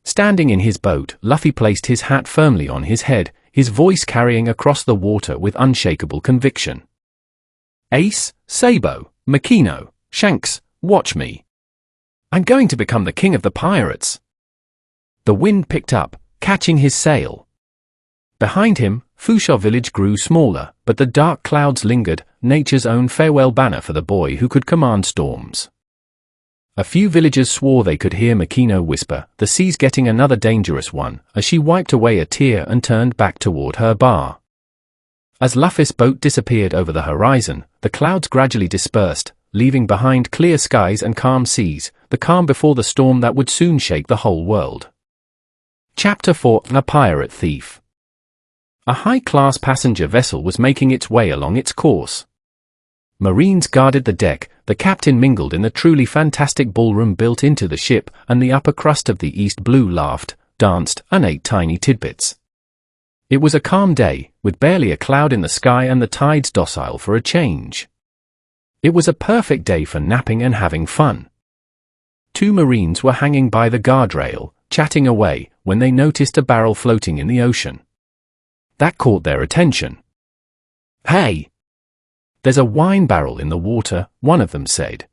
A: Standing in his boat, Luffy placed his hat firmly on his head, his voice carrying across the water with unshakable conviction. "Ace, Sabo, Makino, Shanks, watch me. I'm going to become the king of the pirates." The wind picked up, catching his sail. Behind him, Fusha village grew smaller, but the dark clouds lingered, nature's own farewell banner for the boy who could command storms. A few villagers swore they could hear Makino whisper, "The sea's getting another dangerous one," as she wiped away a tear and turned back toward her bar. As Luffy's boat disappeared over the horizon, the clouds gradually dispersed, leaving behind clear skies and calm seas, the calm before the storm that would soon shake the whole world. Chapter 4: A Pirate Thief. A high-class passenger vessel was making its way along its course. Marines guarded the deck, the captain mingled in the truly fantastic ballroom built into the ship, and the upper crust of the East Blue laughed, danced, and ate tiny tidbits. It was a calm day, with barely a cloud in the sky and the tides docile for a change. It was a perfect day for napping and having fun. 2 Marines were hanging by the guardrail, chatting away, when they noticed a barrel floating in the ocean. That caught their attention. "Hey! There's a wine barrel in the water," one of them said.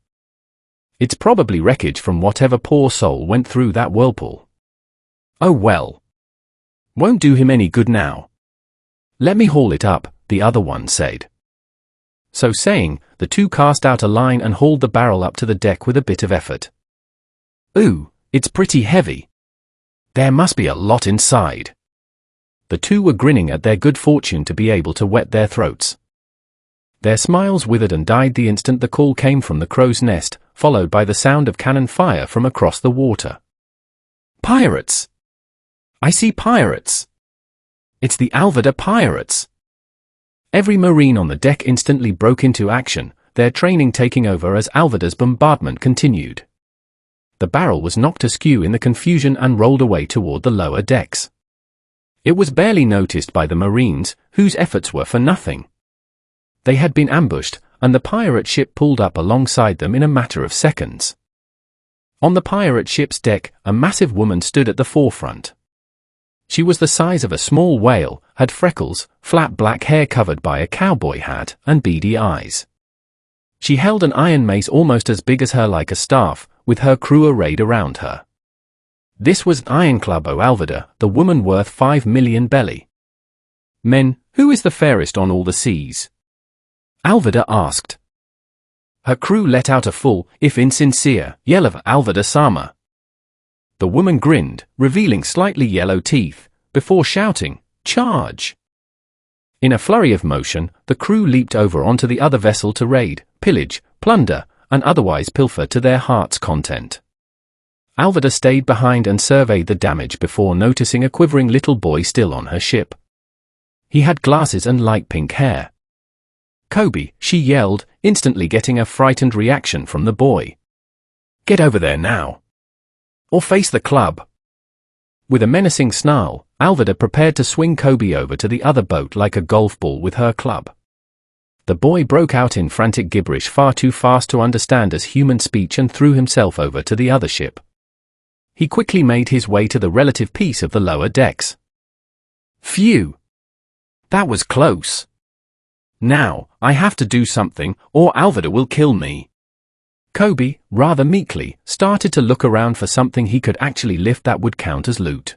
A: "It's probably wreckage from whatever poor soul went through that whirlpool." "Oh well. Won't do him any good now." "Let me haul it up," the other one said. So saying, the 2 cast out a line and hauled the barrel up to the deck with a bit of effort. "Ooh, it's pretty heavy. There must be a lot inside." The 2 were grinning at their good fortune to be able to wet their throats. Their smiles withered and died the instant the call came from the crow's nest, followed by the sound of cannon fire from across the water. "Pirates! I see pirates! It's the Alvida pirates!" Every Marine on the deck instantly broke into action, their training taking over as Alvida's bombardment continued. The barrel was knocked askew in the confusion and rolled away toward the lower decks. It was barely noticed by the Marines, whose efforts were for nothing. They had been ambushed, and the pirate ship pulled up alongside them in a matter of seconds. On the pirate ship's deck, a massive woman stood at the forefront. She was the size of a small whale, had freckles, flat black hair covered by a cowboy hat, and beady eyes. She held an iron mace almost as big as her like a staff, with her crew arrayed around her. This was Ironclad Alvida, the woman worth 5 million belly. "Men, who is the fairest on all the seas?" Alvida asked. Her crew let out a full, if insincere, yell of "Alvida-sama." The woman grinned, revealing slightly yellow teeth, before shouting, charge! In a flurry of motion, the crew leaped over onto the other vessel to raid, pillage, plunder, and otherwise pilfer to their heart's content. Alvida stayed behind and surveyed the damage before noticing a quivering little boy still on her ship. He had glasses and light pink hair. "Kobe," she yelled, instantly getting a frightened reaction from the boy. "Get over there now! Or face the club!" With a menacing snarl, Alvida prepared to swing Kobe over to the other boat like a golf ball with her club. The boy broke out in frantic gibberish far too fast to understand as human speech and threw himself over to the other ship. He quickly made his way to the relative peace of the lower decks. Phew! That was close. Now, I have to do something, or Alvida will kill me. Kobe, rather meekly, started to look around for something he could actually lift that would count as loot.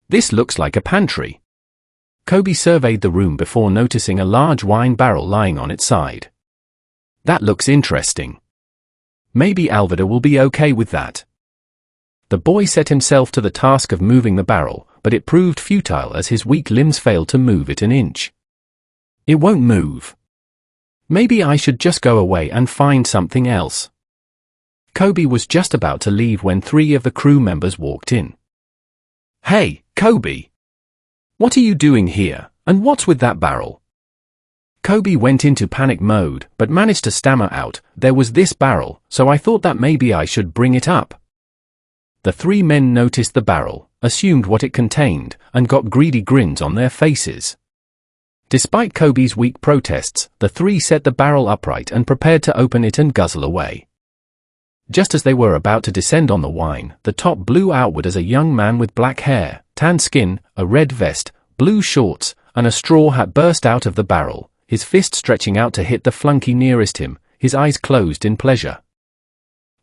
A: This looks like a pantry. Kobe surveyed the room before noticing a large wine barrel lying on its side. That looks interesting. Maybe Alvida will be okay with that. The boy set himself to the task of moving the barrel, but it proved futile as his weak limbs failed to move it an inch. It won't move. Maybe I should just go away and find something else. Kobe was just about to leave when 3 of the crew members walked in. Hey, Kobe! What are you doing here, and what's with that barrel? Kobe went into panic mode, but managed to stammer out, "There was this barrel, so I thought that maybe I should bring it up." The 3 men noticed the barrel, assumed what it contained, and got greedy grins on their faces. Despite Kobe's weak protests, the 3 set the barrel upright and prepared to open it and guzzle away. Just as they were about to descend on the wine, the top blew outward as a young man with black hair, tan skin, a red vest, blue shorts, and a straw hat burst out of the barrel, his fist stretching out to hit the flunky nearest him, his eyes closed in pleasure.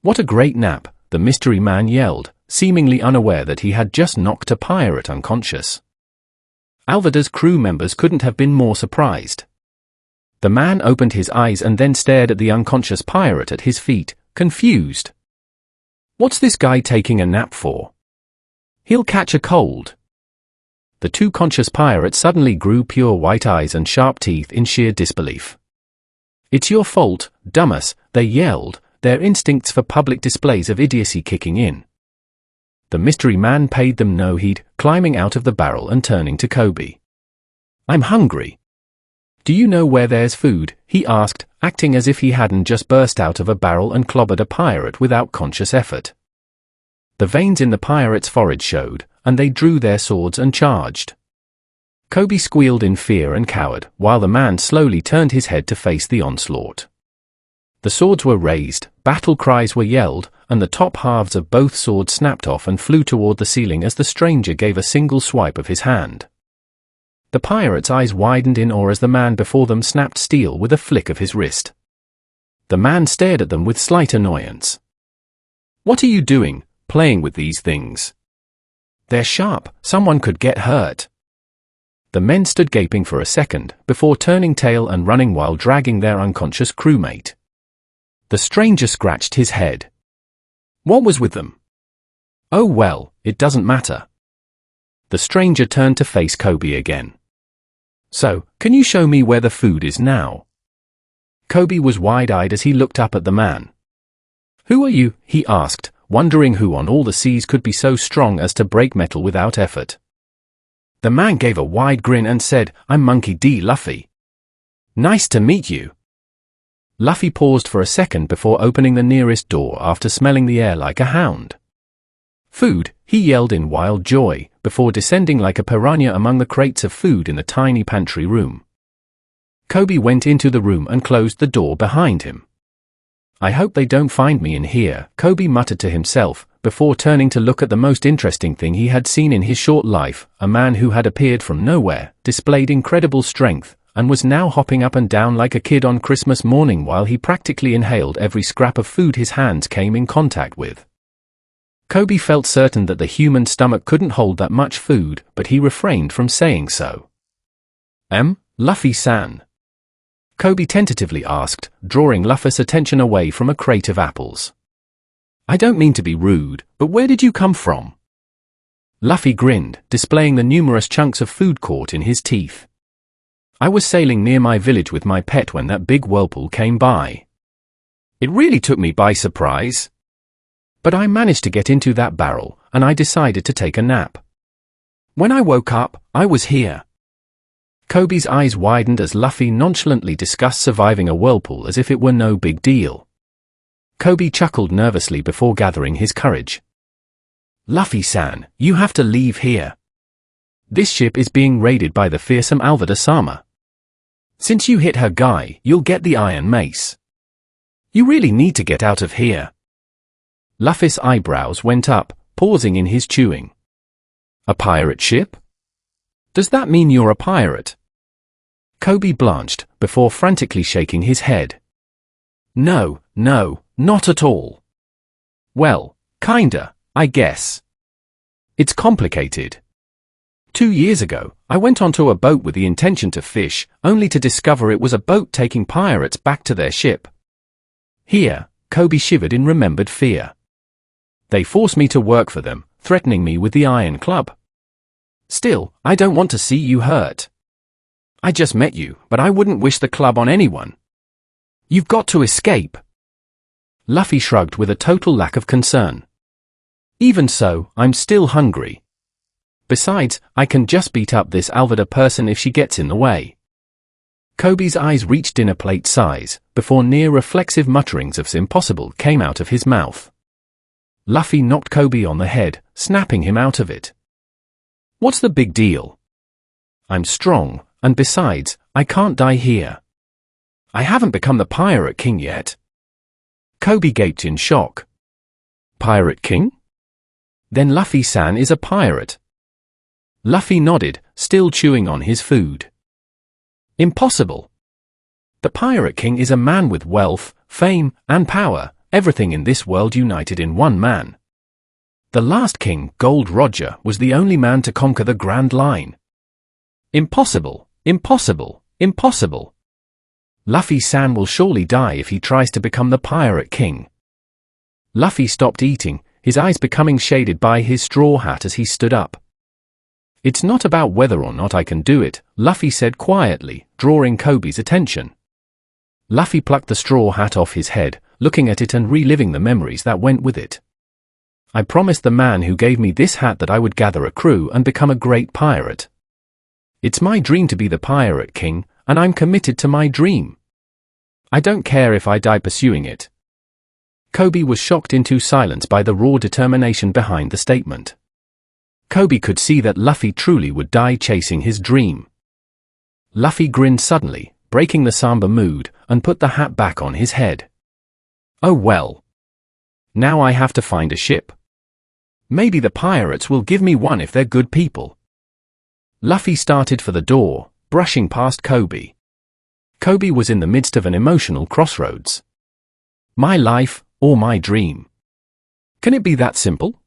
A: "What a great nap," the mystery man yelled, seemingly unaware that he had just knocked a pirate unconscious. Alvida's crew members couldn't have been more surprised. The man opened his eyes and then stared at the unconscious pirate at his feet, confused. "What's this guy taking a nap for? He'll catch a cold." The 2 conscious pirates suddenly grew pure white eyes and sharp teeth in sheer disbelief. "It's your fault, dumbass," they yelled, their instincts for public displays of idiocy kicking in. The mystery man paid them no heed, climbing out of the barrel and turning to Kobe. "I'm hungry. Do you know where there's food?" he asked, acting as if he hadn't just burst out of a barrel and clobbered a pirate without conscious effort. The veins in the pirate's forehead showed, and they drew their swords and charged. Kobe squealed in fear and cowered, while the man slowly turned his head to face the onslaught. The swords were raised, battle cries were yelled, and the top halves of both swords snapped off and flew toward the ceiling as the stranger gave a single swipe of his hand. The pirate's eyes widened in awe as the man before them snapped steel with a flick of his wrist. The man stared at them with slight annoyance. "What are you doing, playing with these things? They're sharp, someone could get hurt." The men stood gaping for a second, before turning tail and running while dragging their unconscious crewmate. The stranger scratched his head. What was with them? "Oh well, it doesn't matter." The stranger turned to face Kobe again. "So, can you show me where the food is now?" Kobe was wide-eyed as he looked up at the man. "Who are you?" he asked, wondering who on all the seas could be so strong as to break metal without effort. The man gave a wide grin and said, "I'm Monkey D. Luffy. Nice to meet you." Luffy paused for a second before opening the nearest door after smelling the air like a hound. "Food," he yelled in wild joy, before descending like a piranha among the crates of food in the tiny pantry room. Kobe went into the room and closed the door behind him. "I hope they don't find me in here," Kobe muttered to himself, before turning to look at the most interesting thing he had seen in his short life, a man who had appeared from nowhere, displayed incredible strength, and was now hopping up and down like a kid on Christmas morning while he practically inhaled every scrap of food his hands came in contact with. Kobe felt certain that the human stomach couldn't hold that much food, but he refrained from saying so. Luffy-san?" Kobe tentatively asked, drawing Luffy's attention away from a crate of apples. "I don't mean to be rude, but where did you come from?" Luffy grinned, displaying the numerous chunks of food caught in his teeth. I was sailing near my village with my pet when that big whirlpool came by. It really took me by surprise. But I managed to get into that barrel, and I decided to take a nap. When I woke up, I was here. Kobe's eyes widened as Luffy nonchalantly discussed surviving a whirlpool as if it were no big deal. Kobe chuckled nervously before gathering his courage. Luffy-san, you have to leave here. This ship is being raided by the fearsome Alvida-sama. Since you hit her guy, you'll get the Iron Mace. You really need to get out of here. Luffy's eyebrows went up, pausing in his chewing. A pirate ship? Does that mean you're a pirate? Kobe blanched, before frantically shaking his head. No, not at all. Well, kinda, I guess. It's complicated. 2 years ago, I went onto a boat with the intention to fish, only to discover it was a boat taking pirates back to their ship. Here, Kobe shivered in remembered fear. They forced me to work for them, threatening me with the Iron Club. Still, I don't want to see you hurt. I just met you, but I wouldn't wish the club on anyone. You've got to escape. Luffy shrugged with a total lack of concern. Even so, I'm still hungry. Besides, I can just beat up this Alvida person if she gets in the way. Kobe's eyes reached dinner plate size, before near-reflexive mutterings of impossible came out of his mouth. Luffy knocked Kobe on the head, snapping him out of it. What's the big deal? I'm strong, and besides, I can't die here. I haven't become the Pirate King yet. Kobe gaped in shock. Pirate King? Then Luffy-san is a pirate. Luffy nodded, still chewing on his food. Impossible. The Pirate King is a man with wealth, fame, and power, everything in this world united in one man. The last king, Gold Roger, was the only man to conquer the Grand Line. Impossible, impossible, impossible. Luffy-san will surely die if he tries to become the Pirate King. Luffy stopped eating, his eyes becoming shaded by his straw hat as he stood up. It's not about whether or not I can do it, Luffy said quietly, drawing Kobe's attention. Luffy plucked the straw hat off his head, looking at it and reliving the memories that went with it. I promised the man who gave me this hat that I would gather a crew and become a great pirate. It's my dream to be the Pirate King, and I'm committed to my dream. I don't care if I die pursuing it. Kobe was shocked into silence by the raw determination behind the statement. Kobe could see that Luffy truly would die chasing his dream. Luffy grinned suddenly, breaking the somber mood, and put the hat back on his head. Oh well. Now I have to find a ship. Maybe the pirates will give me one if they're good people. Luffy started for the door, brushing past Kobe. Kobe was in the midst of an emotional crossroads. My life, or my dream? Can it be that simple?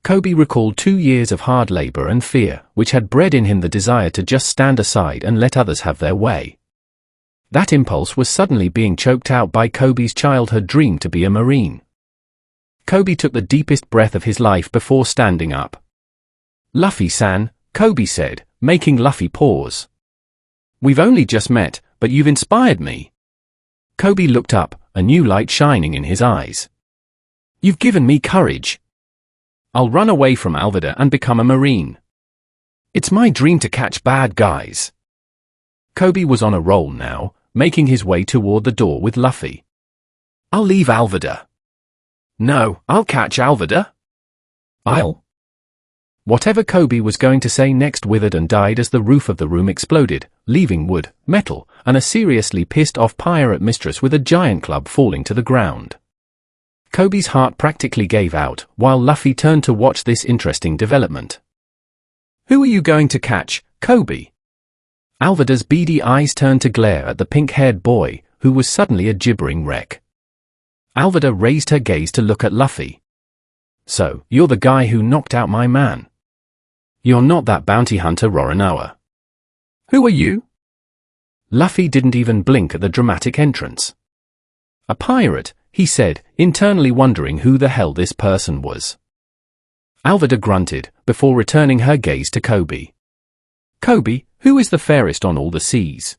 A: Kobe recalled 2 years of hard labor and fear, which had bred in him the desire to just stand aside and let others have their way. That impulse was suddenly being choked out by Kobe's childhood dream to be a Marine. Kobe took the deepest breath of his life before standing up. Luffy-san, Kobe said, making Luffy pause. We've only just met, but you've inspired me. Kobe looked up, a new light shining in his eyes. You've given me courage. I'll run away from Alvida and become a Marine. It's my dream to catch bad guys. Kobe was on a roll now, making his way toward the door with Luffy. I'll leave Alvida. No, I'll catch Alvida. Whatever Kobe was going to say next withered and died as the roof of the room exploded, leaving wood, metal, and a seriously pissed-off pirate mistress with a giant club falling to the ground. Kobe's heart practically gave out, while Luffy turned to watch this interesting development. Who are you going to catch, Kobe? Alvida's beady eyes turned to glare at the pink-haired boy, who was suddenly a gibbering wreck. Alvida raised her gaze to look at Luffy. So, you're the guy who knocked out my man. You're not that bounty hunter Roronoa. Who are you? Luffy didn't even blink at the dramatic entrance. A pirate, he said, internally wondering who the hell this person was. Alvida grunted, before returning her gaze to Kobe. Kobe, who is the fairest on all the seas?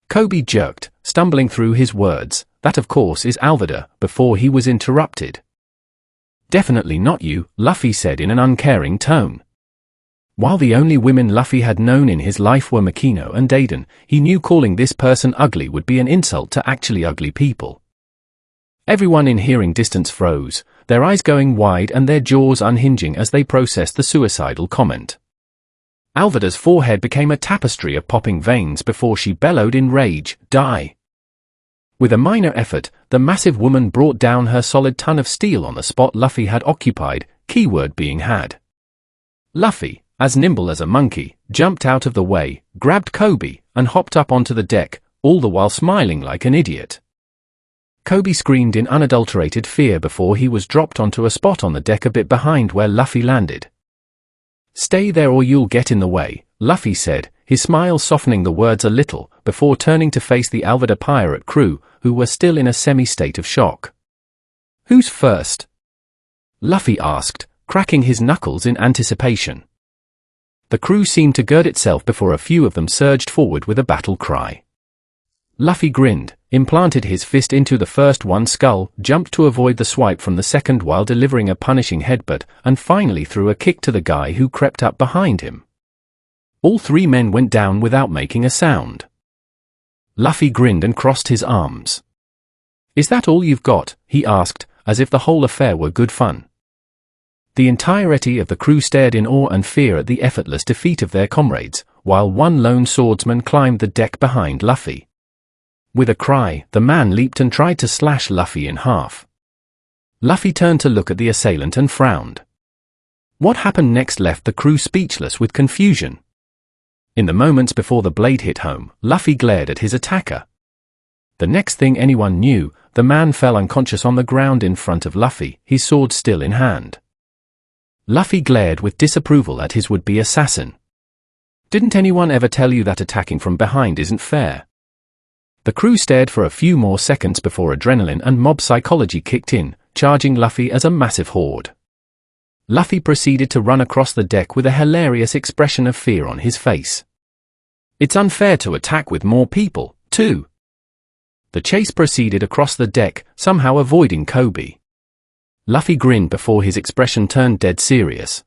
A: Kobe jerked, stumbling through his words. That of course is Alvida, before he was interrupted. Definitely not you, Luffy said in an uncaring tone. While the only women Luffy had known in his life were Makino and Aiden, he knew calling this person ugly would be an insult to actually ugly people. Everyone in hearing distance froze, their eyes going wide and their jaws unhinging as they processed the suicidal comment. Alvida's forehead became a tapestry of popping veins before she bellowed in rage, "Die!" With a minor effort, the massive woman brought down her solid ton of steel on the spot Luffy had occupied, keyword being had. Luffy, as nimble as a monkey, jumped out of the way, grabbed Kobe, and hopped up onto the deck, all the while smiling like an idiot. Kobe screamed in unadulterated fear before he was dropped onto a spot on the deck a bit behind where Luffy landed. "Stay there or you'll get in the way," Luffy said, his smile softening the words a little, before turning to face the Alvida pirate crew, who were still in a semi-state of shock. "Who's first?" Luffy asked, cracking his knuckles in anticipation. The crew seemed to gird itself before a few of them surged forward with a battle cry. Luffy grinned, implanted his fist into the first one's skull, jumped to avoid the swipe from the second while delivering a punishing headbutt, and finally threw a kick to the guy who crept up behind him. All three men went down without making a sound. Luffy grinned and crossed his arms. "Is that all you've got?" he asked, as if the whole affair were good fun. The entirety of the crew stared in awe and fear at the effortless defeat of their comrades, while one lone swordsman climbed the deck behind Luffy. With a cry, the man leaped and tried to slash Luffy in half. Luffy turned to look at the assailant and frowned. What happened next left the crew speechless with confusion. In the moments before the blade hit home, Luffy glared at his attacker. The next thing anyone knew, the man fell unconscious on the ground in front of Luffy, his sword still in hand. Luffy glared with disapproval at his would-be assassin. "Didn't anyone ever tell you that attacking from behind isn't fair?" The crew stared for a few more seconds before adrenaline and mob psychology kicked in, charging Luffy as a massive horde. Luffy proceeded to run across the deck with a hilarious expression of fear on his face. "It's unfair to attack with more people, too." The chase proceeded across the deck, somehow avoiding Kobe. Luffy grinned before his expression turned dead serious.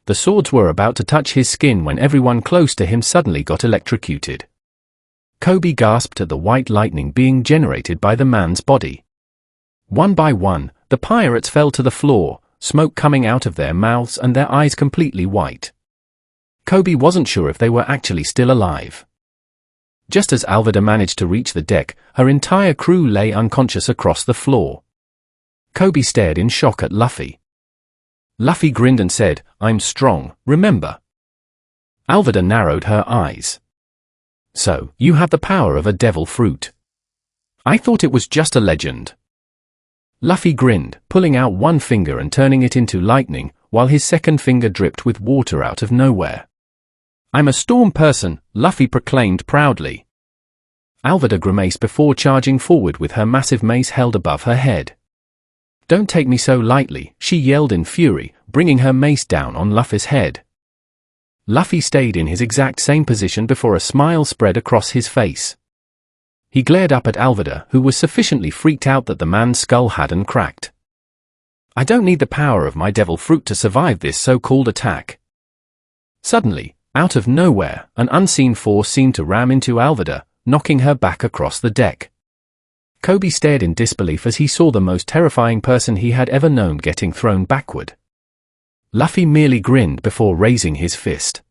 A: The swords were about to touch his skin when everyone close to him suddenly got electrocuted. Kobe gasped at the white lightning being generated by the man's body. One by one, the pirates fell to the floor, smoke coming out of their mouths and their eyes completely white. Kobe wasn't sure if they were actually still alive. Just as Alvida managed to reach the deck, her entire crew lay unconscious across the floor. Kobe stared in shock at Luffy. Luffy grinned and said, "I'm strong, remember?" Alvida narrowed her eyes. "So, you have the power of a devil fruit. I thought it was just a legend." Luffy grinned, pulling out one finger and turning it into lightning, while his second finger dripped with water out of nowhere. "I'm a storm person," Luffy proclaimed proudly. Alvida grimaced before charging forward with her massive mace held above her head. "Don't take me so lightly," she yelled in fury, bringing her mace down on Luffy's head. Luffy stayed in his exact same position before a smile spread across his face. He glared up at Alvida, who was sufficiently freaked out that the man's skull hadn't cracked. "I don't need the power of my devil fruit to survive this so-called attack." Suddenly, out of nowhere, an unseen force seemed to ram into Alvida, knocking her back across the deck. Kobe stared in disbelief as he saw the most terrifying person he had ever known getting thrown backward. Luffy merely grinned before raising his fist.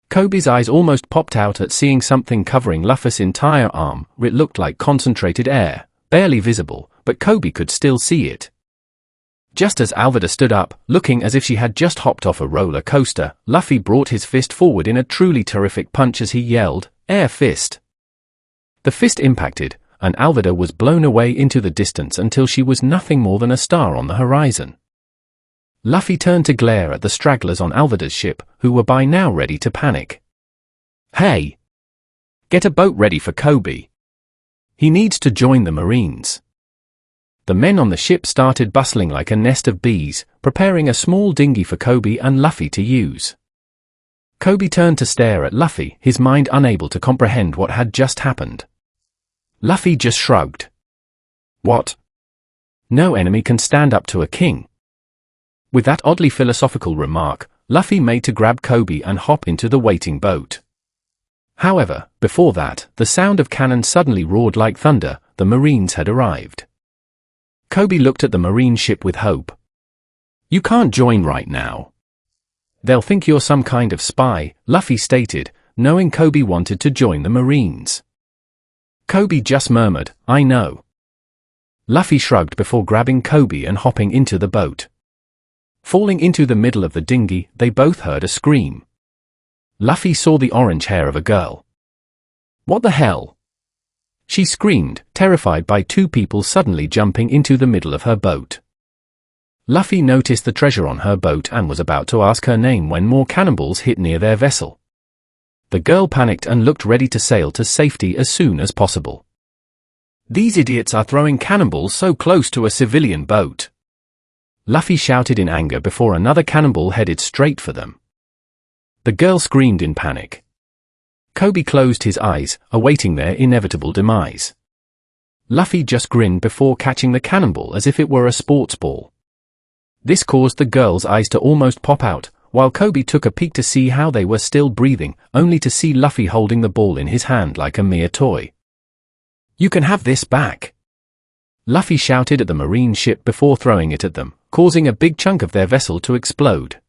A: Kobe's eyes almost popped out at seeing something covering Luffy's entire arm. It looked like concentrated air, barely visible, but Kobe could still see it. Just as Alvida stood up, looking as if she had just hopped off a roller coaster, Luffy brought his fist forward in a truly terrific punch as he yelled, "Air fist!" The fist impacted, and Alvida was blown away into the distance until she was nothing more than a star on the horizon. Luffy turned to glare at the stragglers on Alvida's ship, who were by now ready to panic. "Hey! Get a boat ready for Kobe. He needs to join the Marines." The men on the ship started bustling like a nest of bees, preparing a small dinghy for Kobe and Luffy to use. Kobe turned to stare at Luffy, his mind unable to comprehend what had just happened. Luffy just shrugged. What? No enemy can stand up to a king. With that oddly philosophical remark, Luffy made to grab Kobe and hop into the waiting boat. However, before that, the sound of cannon suddenly roared like thunder. The Marines had arrived. Kobe looked at the Marine ship with hope. You can't join right now. They'll think you're some kind of spy, Luffy stated, knowing Kobe wanted to join the Marines. Kobe just murmured, I know. Luffy shrugged before grabbing Kobe and hopping into the boat. Falling into the middle of the dinghy, they both heard a scream. Luffy saw the orange hair of a girl. What the hell? She screamed, terrified by two people suddenly jumping into the middle of her boat. Luffy noticed the treasure on her boat and was about to ask her name when more cannonballs hit near their vessel. The girl panicked and looked ready to sail to safety as soon as possible. These idiots are throwing cannonballs so close to a civilian boat. Luffy shouted in anger before another cannonball headed straight for them. The girl screamed in panic. Kobe closed his eyes, awaiting their inevitable demise. Luffy just grinned before catching the cannonball as if it were a sports ball. This caused the girl's eyes to almost pop out, while Kobe took a peek to see how they were still breathing, only to see Luffy holding the ball in his hand like a mere toy. You can have this back. Luffy shouted at the Marine ship before throwing it at them, causing a big chunk of their vessel to explode.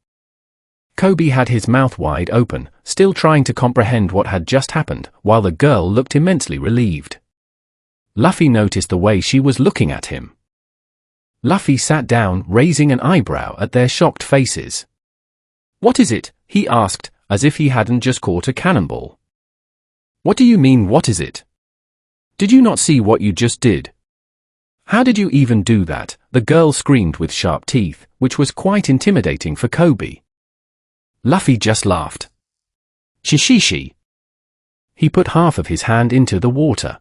A: Kobe had his mouth wide open, still trying to comprehend what had just happened, while the girl looked immensely relieved. Luffy noticed the way she was looking at him. Luffy sat down, raising an eyebrow at their shocked faces. What is it? He asked, as if he hadn't just caught a cannonball. What do you mean, what is it? Did you not see what you just did? How did you even do that? The girl screamed with sharp teeth, which was quite intimidating for Kobe. Luffy just laughed. Shishishi. He put half of his hand into the water.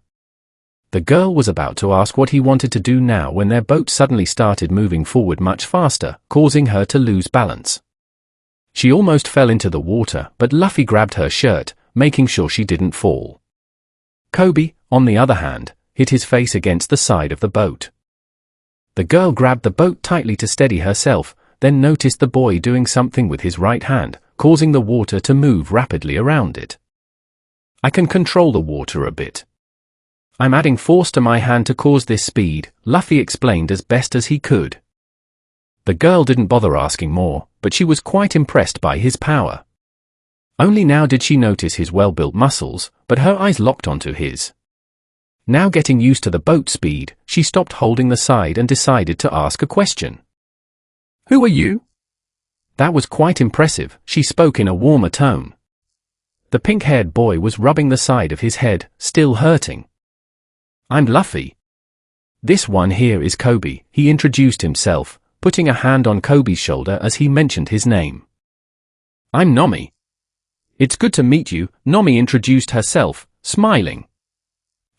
A: The girl was about to ask what he wanted to do now when their boat suddenly started moving forward much faster, causing her to lose balance. She almost fell into the water, but Luffy grabbed her shirt, making sure she didn't fall. Kobe, on the other hand, hit his face against the side of the boat. The girl grabbed the boat tightly to steady herself, then noticed the boy doing something with his right hand, causing the water to move rapidly around it. I can control the water a bit. I'm adding force to my hand to cause this speed, Luffy explained as best as he could. The girl didn't bother asking more, but she was quite impressed by his power. Only now did she notice his well-built muscles, but her eyes locked onto his. Now getting used to the boat speed, she stopped holding the side and decided to ask a question. Who are you? That was quite impressive, she spoke in a warmer tone. The pink-haired boy was rubbing the side of his head, still hurting. I'm Luffy. This one here is Kobe, he introduced himself, putting a hand on Kobe's shoulder as he mentioned his name. I'm Nomi. It's good to meet you, Nomi introduced herself, smiling.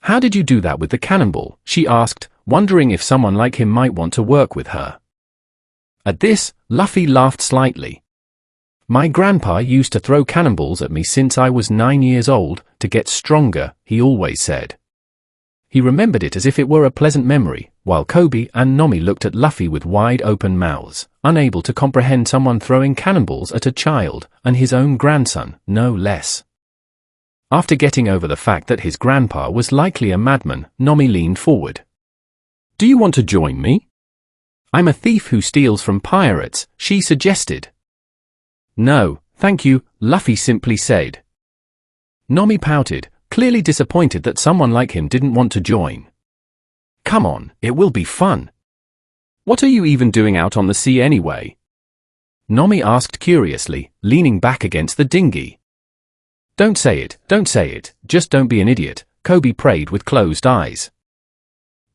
A: How did you do that with the cannonball? She asked, wondering if someone like him might want to work with her. At this, Luffy laughed slightly. My grandpa used to throw cannonballs at me since I was 9 years old, to get stronger, he always said. He remembered it as if it were a pleasant memory, while Kobe and Nomi looked at Luffy with wide open mouths, unable to comprehend someone throwing cannonballs at a child, and his own grandson, no less. After getting over the fact that his grandpa was likely a madman, Nomi leaned forward. Do you want to join me? I'm a thief who steals from pirates, she suggested. No, thank you, Luffy simply said. Nomi pouted, clearly disappointed that someone like him didn't want to join. Come on, it will be fun. What are you even doing out on the sea anyway? Nomi asked curiously, leaning back against the dinghy. Don't say it, just don't be an idiot, Kobe prayed with closed eyes.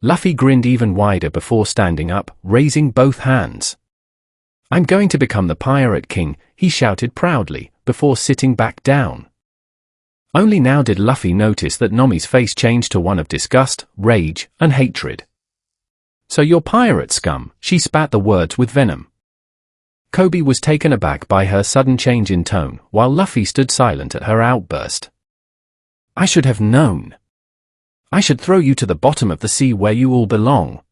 A: Luffy grinned even wider before standing up, raising both hands. I'm going to become the Pirate King, he shouted proudly, before sitting back down. Only now did Luffy notice that Nomi's face changed to one of disgust, rage, and hatred. So you're pirate scum, she spat the words with venom. Kobe was taken aback by her sudden change in tone, while Luffy stood silent at her outburst. I should have known. I should throw you to the bottom of the sea where you all belong.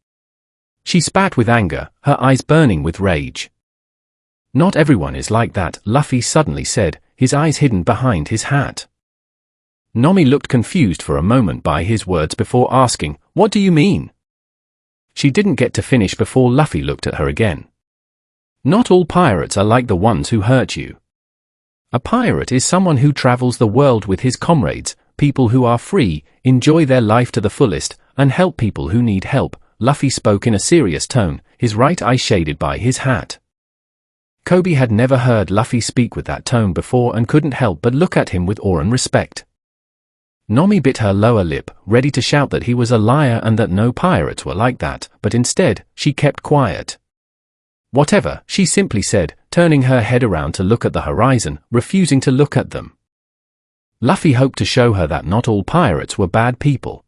A: She spat with anger, her eyes burning with rage. Not everyone is like that, Luffy suddenly said, his eyes hidden behind his hat. Nami looked confused for a moment by his words before asking, "What do you mean?" She didn't get to finish before Luffy looked at her again. Not all pirates are like the ones who hurt you. A pirate is someone who travels the world with his comrades, people who are free, enjoy their life to the fullest, and help people who need help. Luffy spoke in a serious tone, his right eye shaded by his hat. Kobe had never heard Luffy speak with that tone before and couldn't help but look at him with awe and respect. Nami bit her lower lip, ready to shout that he was a liar and that no pirates were like that, but instead, she kept quiet. Whatever, she simply said, turning her head around to look at the horizon, refusing to look at them. Luffy hoped to show her that not all pirates were bad people.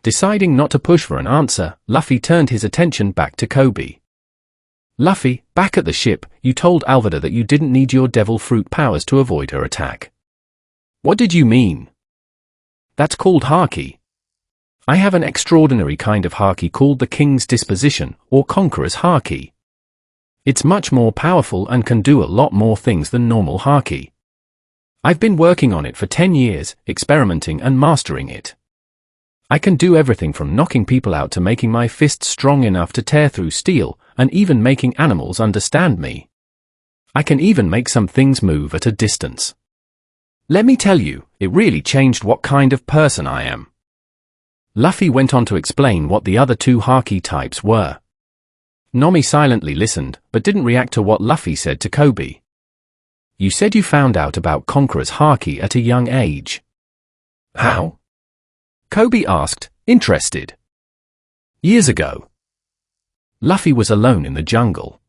A: Deciding not to push for an answer, Luffy turned his attention back to Kobe. Luffy, back at the ship, you told Alvida that you didn't need your devil fruit powers to avoid her attack. What did you mean? That's called haki. I have an extraordinary kind of haki called the King's Disposition, or Conqueror's haki. It's much more powerful and can do a lot more things than normal haki. I've been working on it for 10 years, experimenting and mastering it. I can do everything from knocking people out to making my fists strong enough to tear through steel, and even making animals understand me. I can even make some things move at a distance. Let me tell you, it really changed what kind of person I am. Luffy went on to explain what the other two haki types were. Nami silently listened, but didn't react to what Luffy said to Kobe. You said you found out about Conqueror's haki at a young age. How? Kobe asked, interested. Years ago. Luffy was alone in the jungle.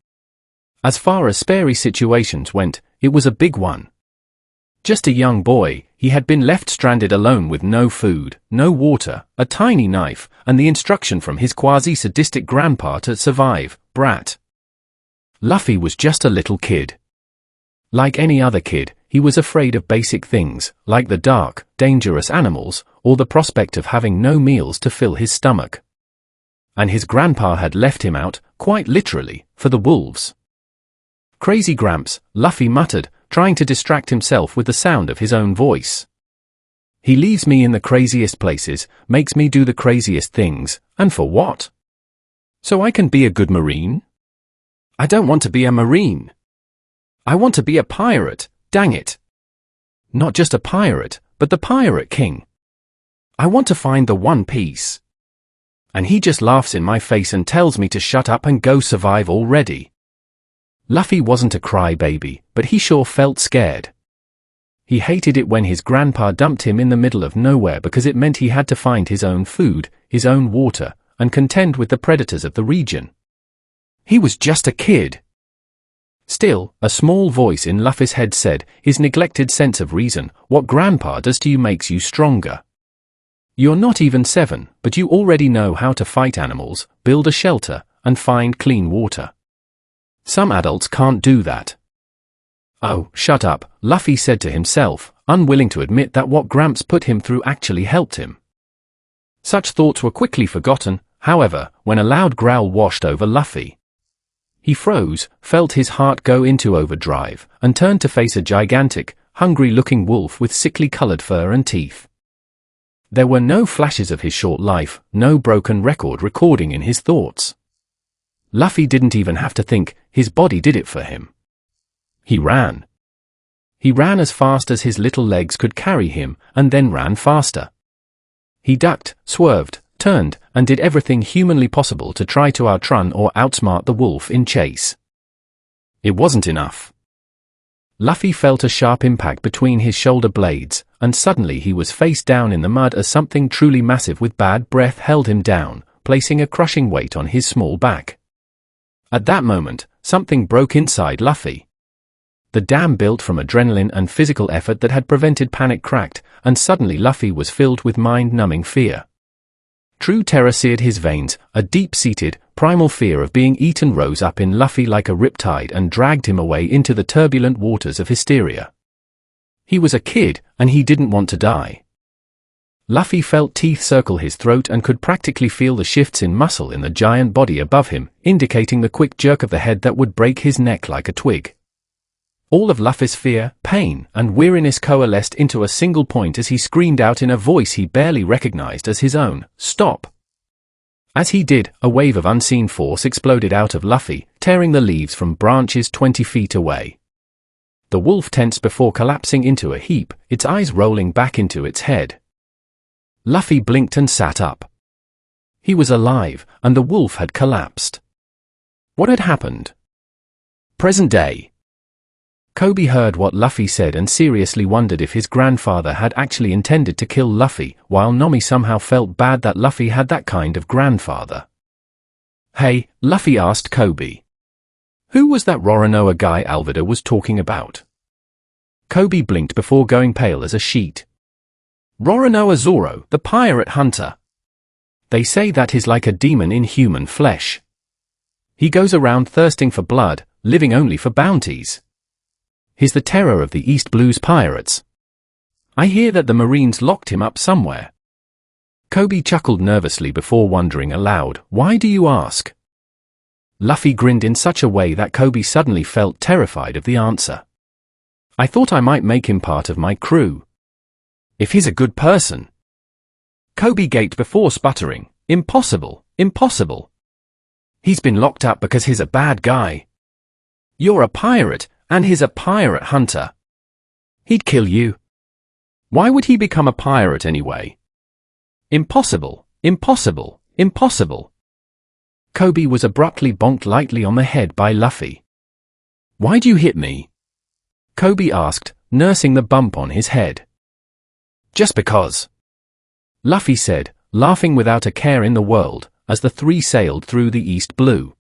A: As far as scary situations went, it was a big one. Just a young boy, he had been left stranded alone with no food, no water, a tiny knife, and the instruction from his quasi-sadistic grandpa to survive, brat. Luffy was just a little kid. Like any other kid, he was afraid of basic things, like the dark, dangerous animals, or the prospect of having no meals to fill his stomach. And his grandpa had left him out, quite literally, for the wolves. Crazy Gramps, Luffy muttered, trying to distract himself with the sound of his own voice. He leaves me in the craziest places, makes me do the craziest things, and for what? So I can be a good Marine? I don't want to be a Marine. I want to be a pirate, dang it. Not just a pirate, but the Pirate King. I want to find the One Piece. And he just laughs in my face and tells me to shut up and go survive already. Luffy wasn't a crybaby, but he sure felt scared. He hated it when his grandpa dumped him in the middle of nowhere because it meant he had to find his own food, his own water, and contend with the predators of the region. He was just a kid. Still, a small voice in Luffy's head said, his neglected sense of reason, what grandpa does to you makes you stronger. You're not even 7, but you already know how to fight animals, build a shelter, and find clean water. Some adults can't do that. Oh, shut up, Luffy said to himself, unwilling to admit that what Gramps put him through actually helped him. Such thoughts were quickly forgotten, however, when a loud growl washed over Luffy. He froze, felt his heart go into overdrive, and turned to face a gigantic, hungry-looking wolf with sickly-colored fur and teeth. There were no flashes of his short life, no broken record recording in his thoughts. Luffy didn't even have to think, his body did it for him. He ran. He ran as fast as his little legs could carry him, and then ran faster. He ducked, swerved, turned, and did everything humanly possible to try to outrun or outsmart the wolf in chase. It wasn't enough. Luffy felt a sharp impact between his shoulder blades, and suddenly he was face down in the mud as something truly massive with bad breath held him down, placing a crushing weight on his small back. At that moment, something broke inside Luffy. The dam built from adrenaline and physical effort that had prevented panic cracked, and suddenly Luffy was filled with mind-numbing fear. True terror seared his veins. A deep-seated, primal fear of being eaten rose up in Luffy like a riptide and dragged him away into the turbulent waters of hysteria. He was a kid, and he didn't want to die. Luffy felt teeth circle his throat and could practically feel the shifts in muscle in the giant body above him, indicating the quick jerk of the head that would break his neck like a twig. All of Luffy's fear, pain, and weariness coalesced into a single point as he screamed out in a voice he barely recognized as his own, "Stop!" As he did, a wave of unseen force exploded out of Luffy, tearing the leaves from branches 20 feet away. The wolf tensed before collapsing into a heap, its eyes rolling back into its head. Luffy blinked and sat up. He was alive, and the wolf had collapsed. What had happened? Present day. Kobe heard what Luffy said and seriously wondered if his grandfather had actually intended to kill Luffy, while Nami somehow felt bad that Luffy had that kind of grandfather. "Hey," Luffy asked Kobe. "Who was that Roronoa guy Alvida was talking about?" Kobe blinked before going pale as a sheet. "Roronoa Zoro, the pirate hunter. They say that he's like a demon in human flesh. He goes around thirsting for blood, living only for bounties. He's the terror of the East Blue's pirates. I hear that the Marines locked him up somewhere." Kobe chuckled nervously before wondering aloud, "Why do you ask?" Luffy grinned in such a way that Kobe suddenly felt terrified of the answer. "I thought I might make him part of my crew. If he's a good person." Kobe gaped before sputtering, "Impossible, impossible. He's been locked up because he's a bad guy. You're a pirate, and he's a pirate hunter. He'd kill you. Why would he become a pirate anyway? Impossible, impossible, impossible." Kobe was abruptly bonked lightly on the head by Luffy. "Why'd you hit me?" Kobe asked, nursing the bump on his head. "Just because," Luffy said, laughing without a care in the world, as the three sailed through the East Blue.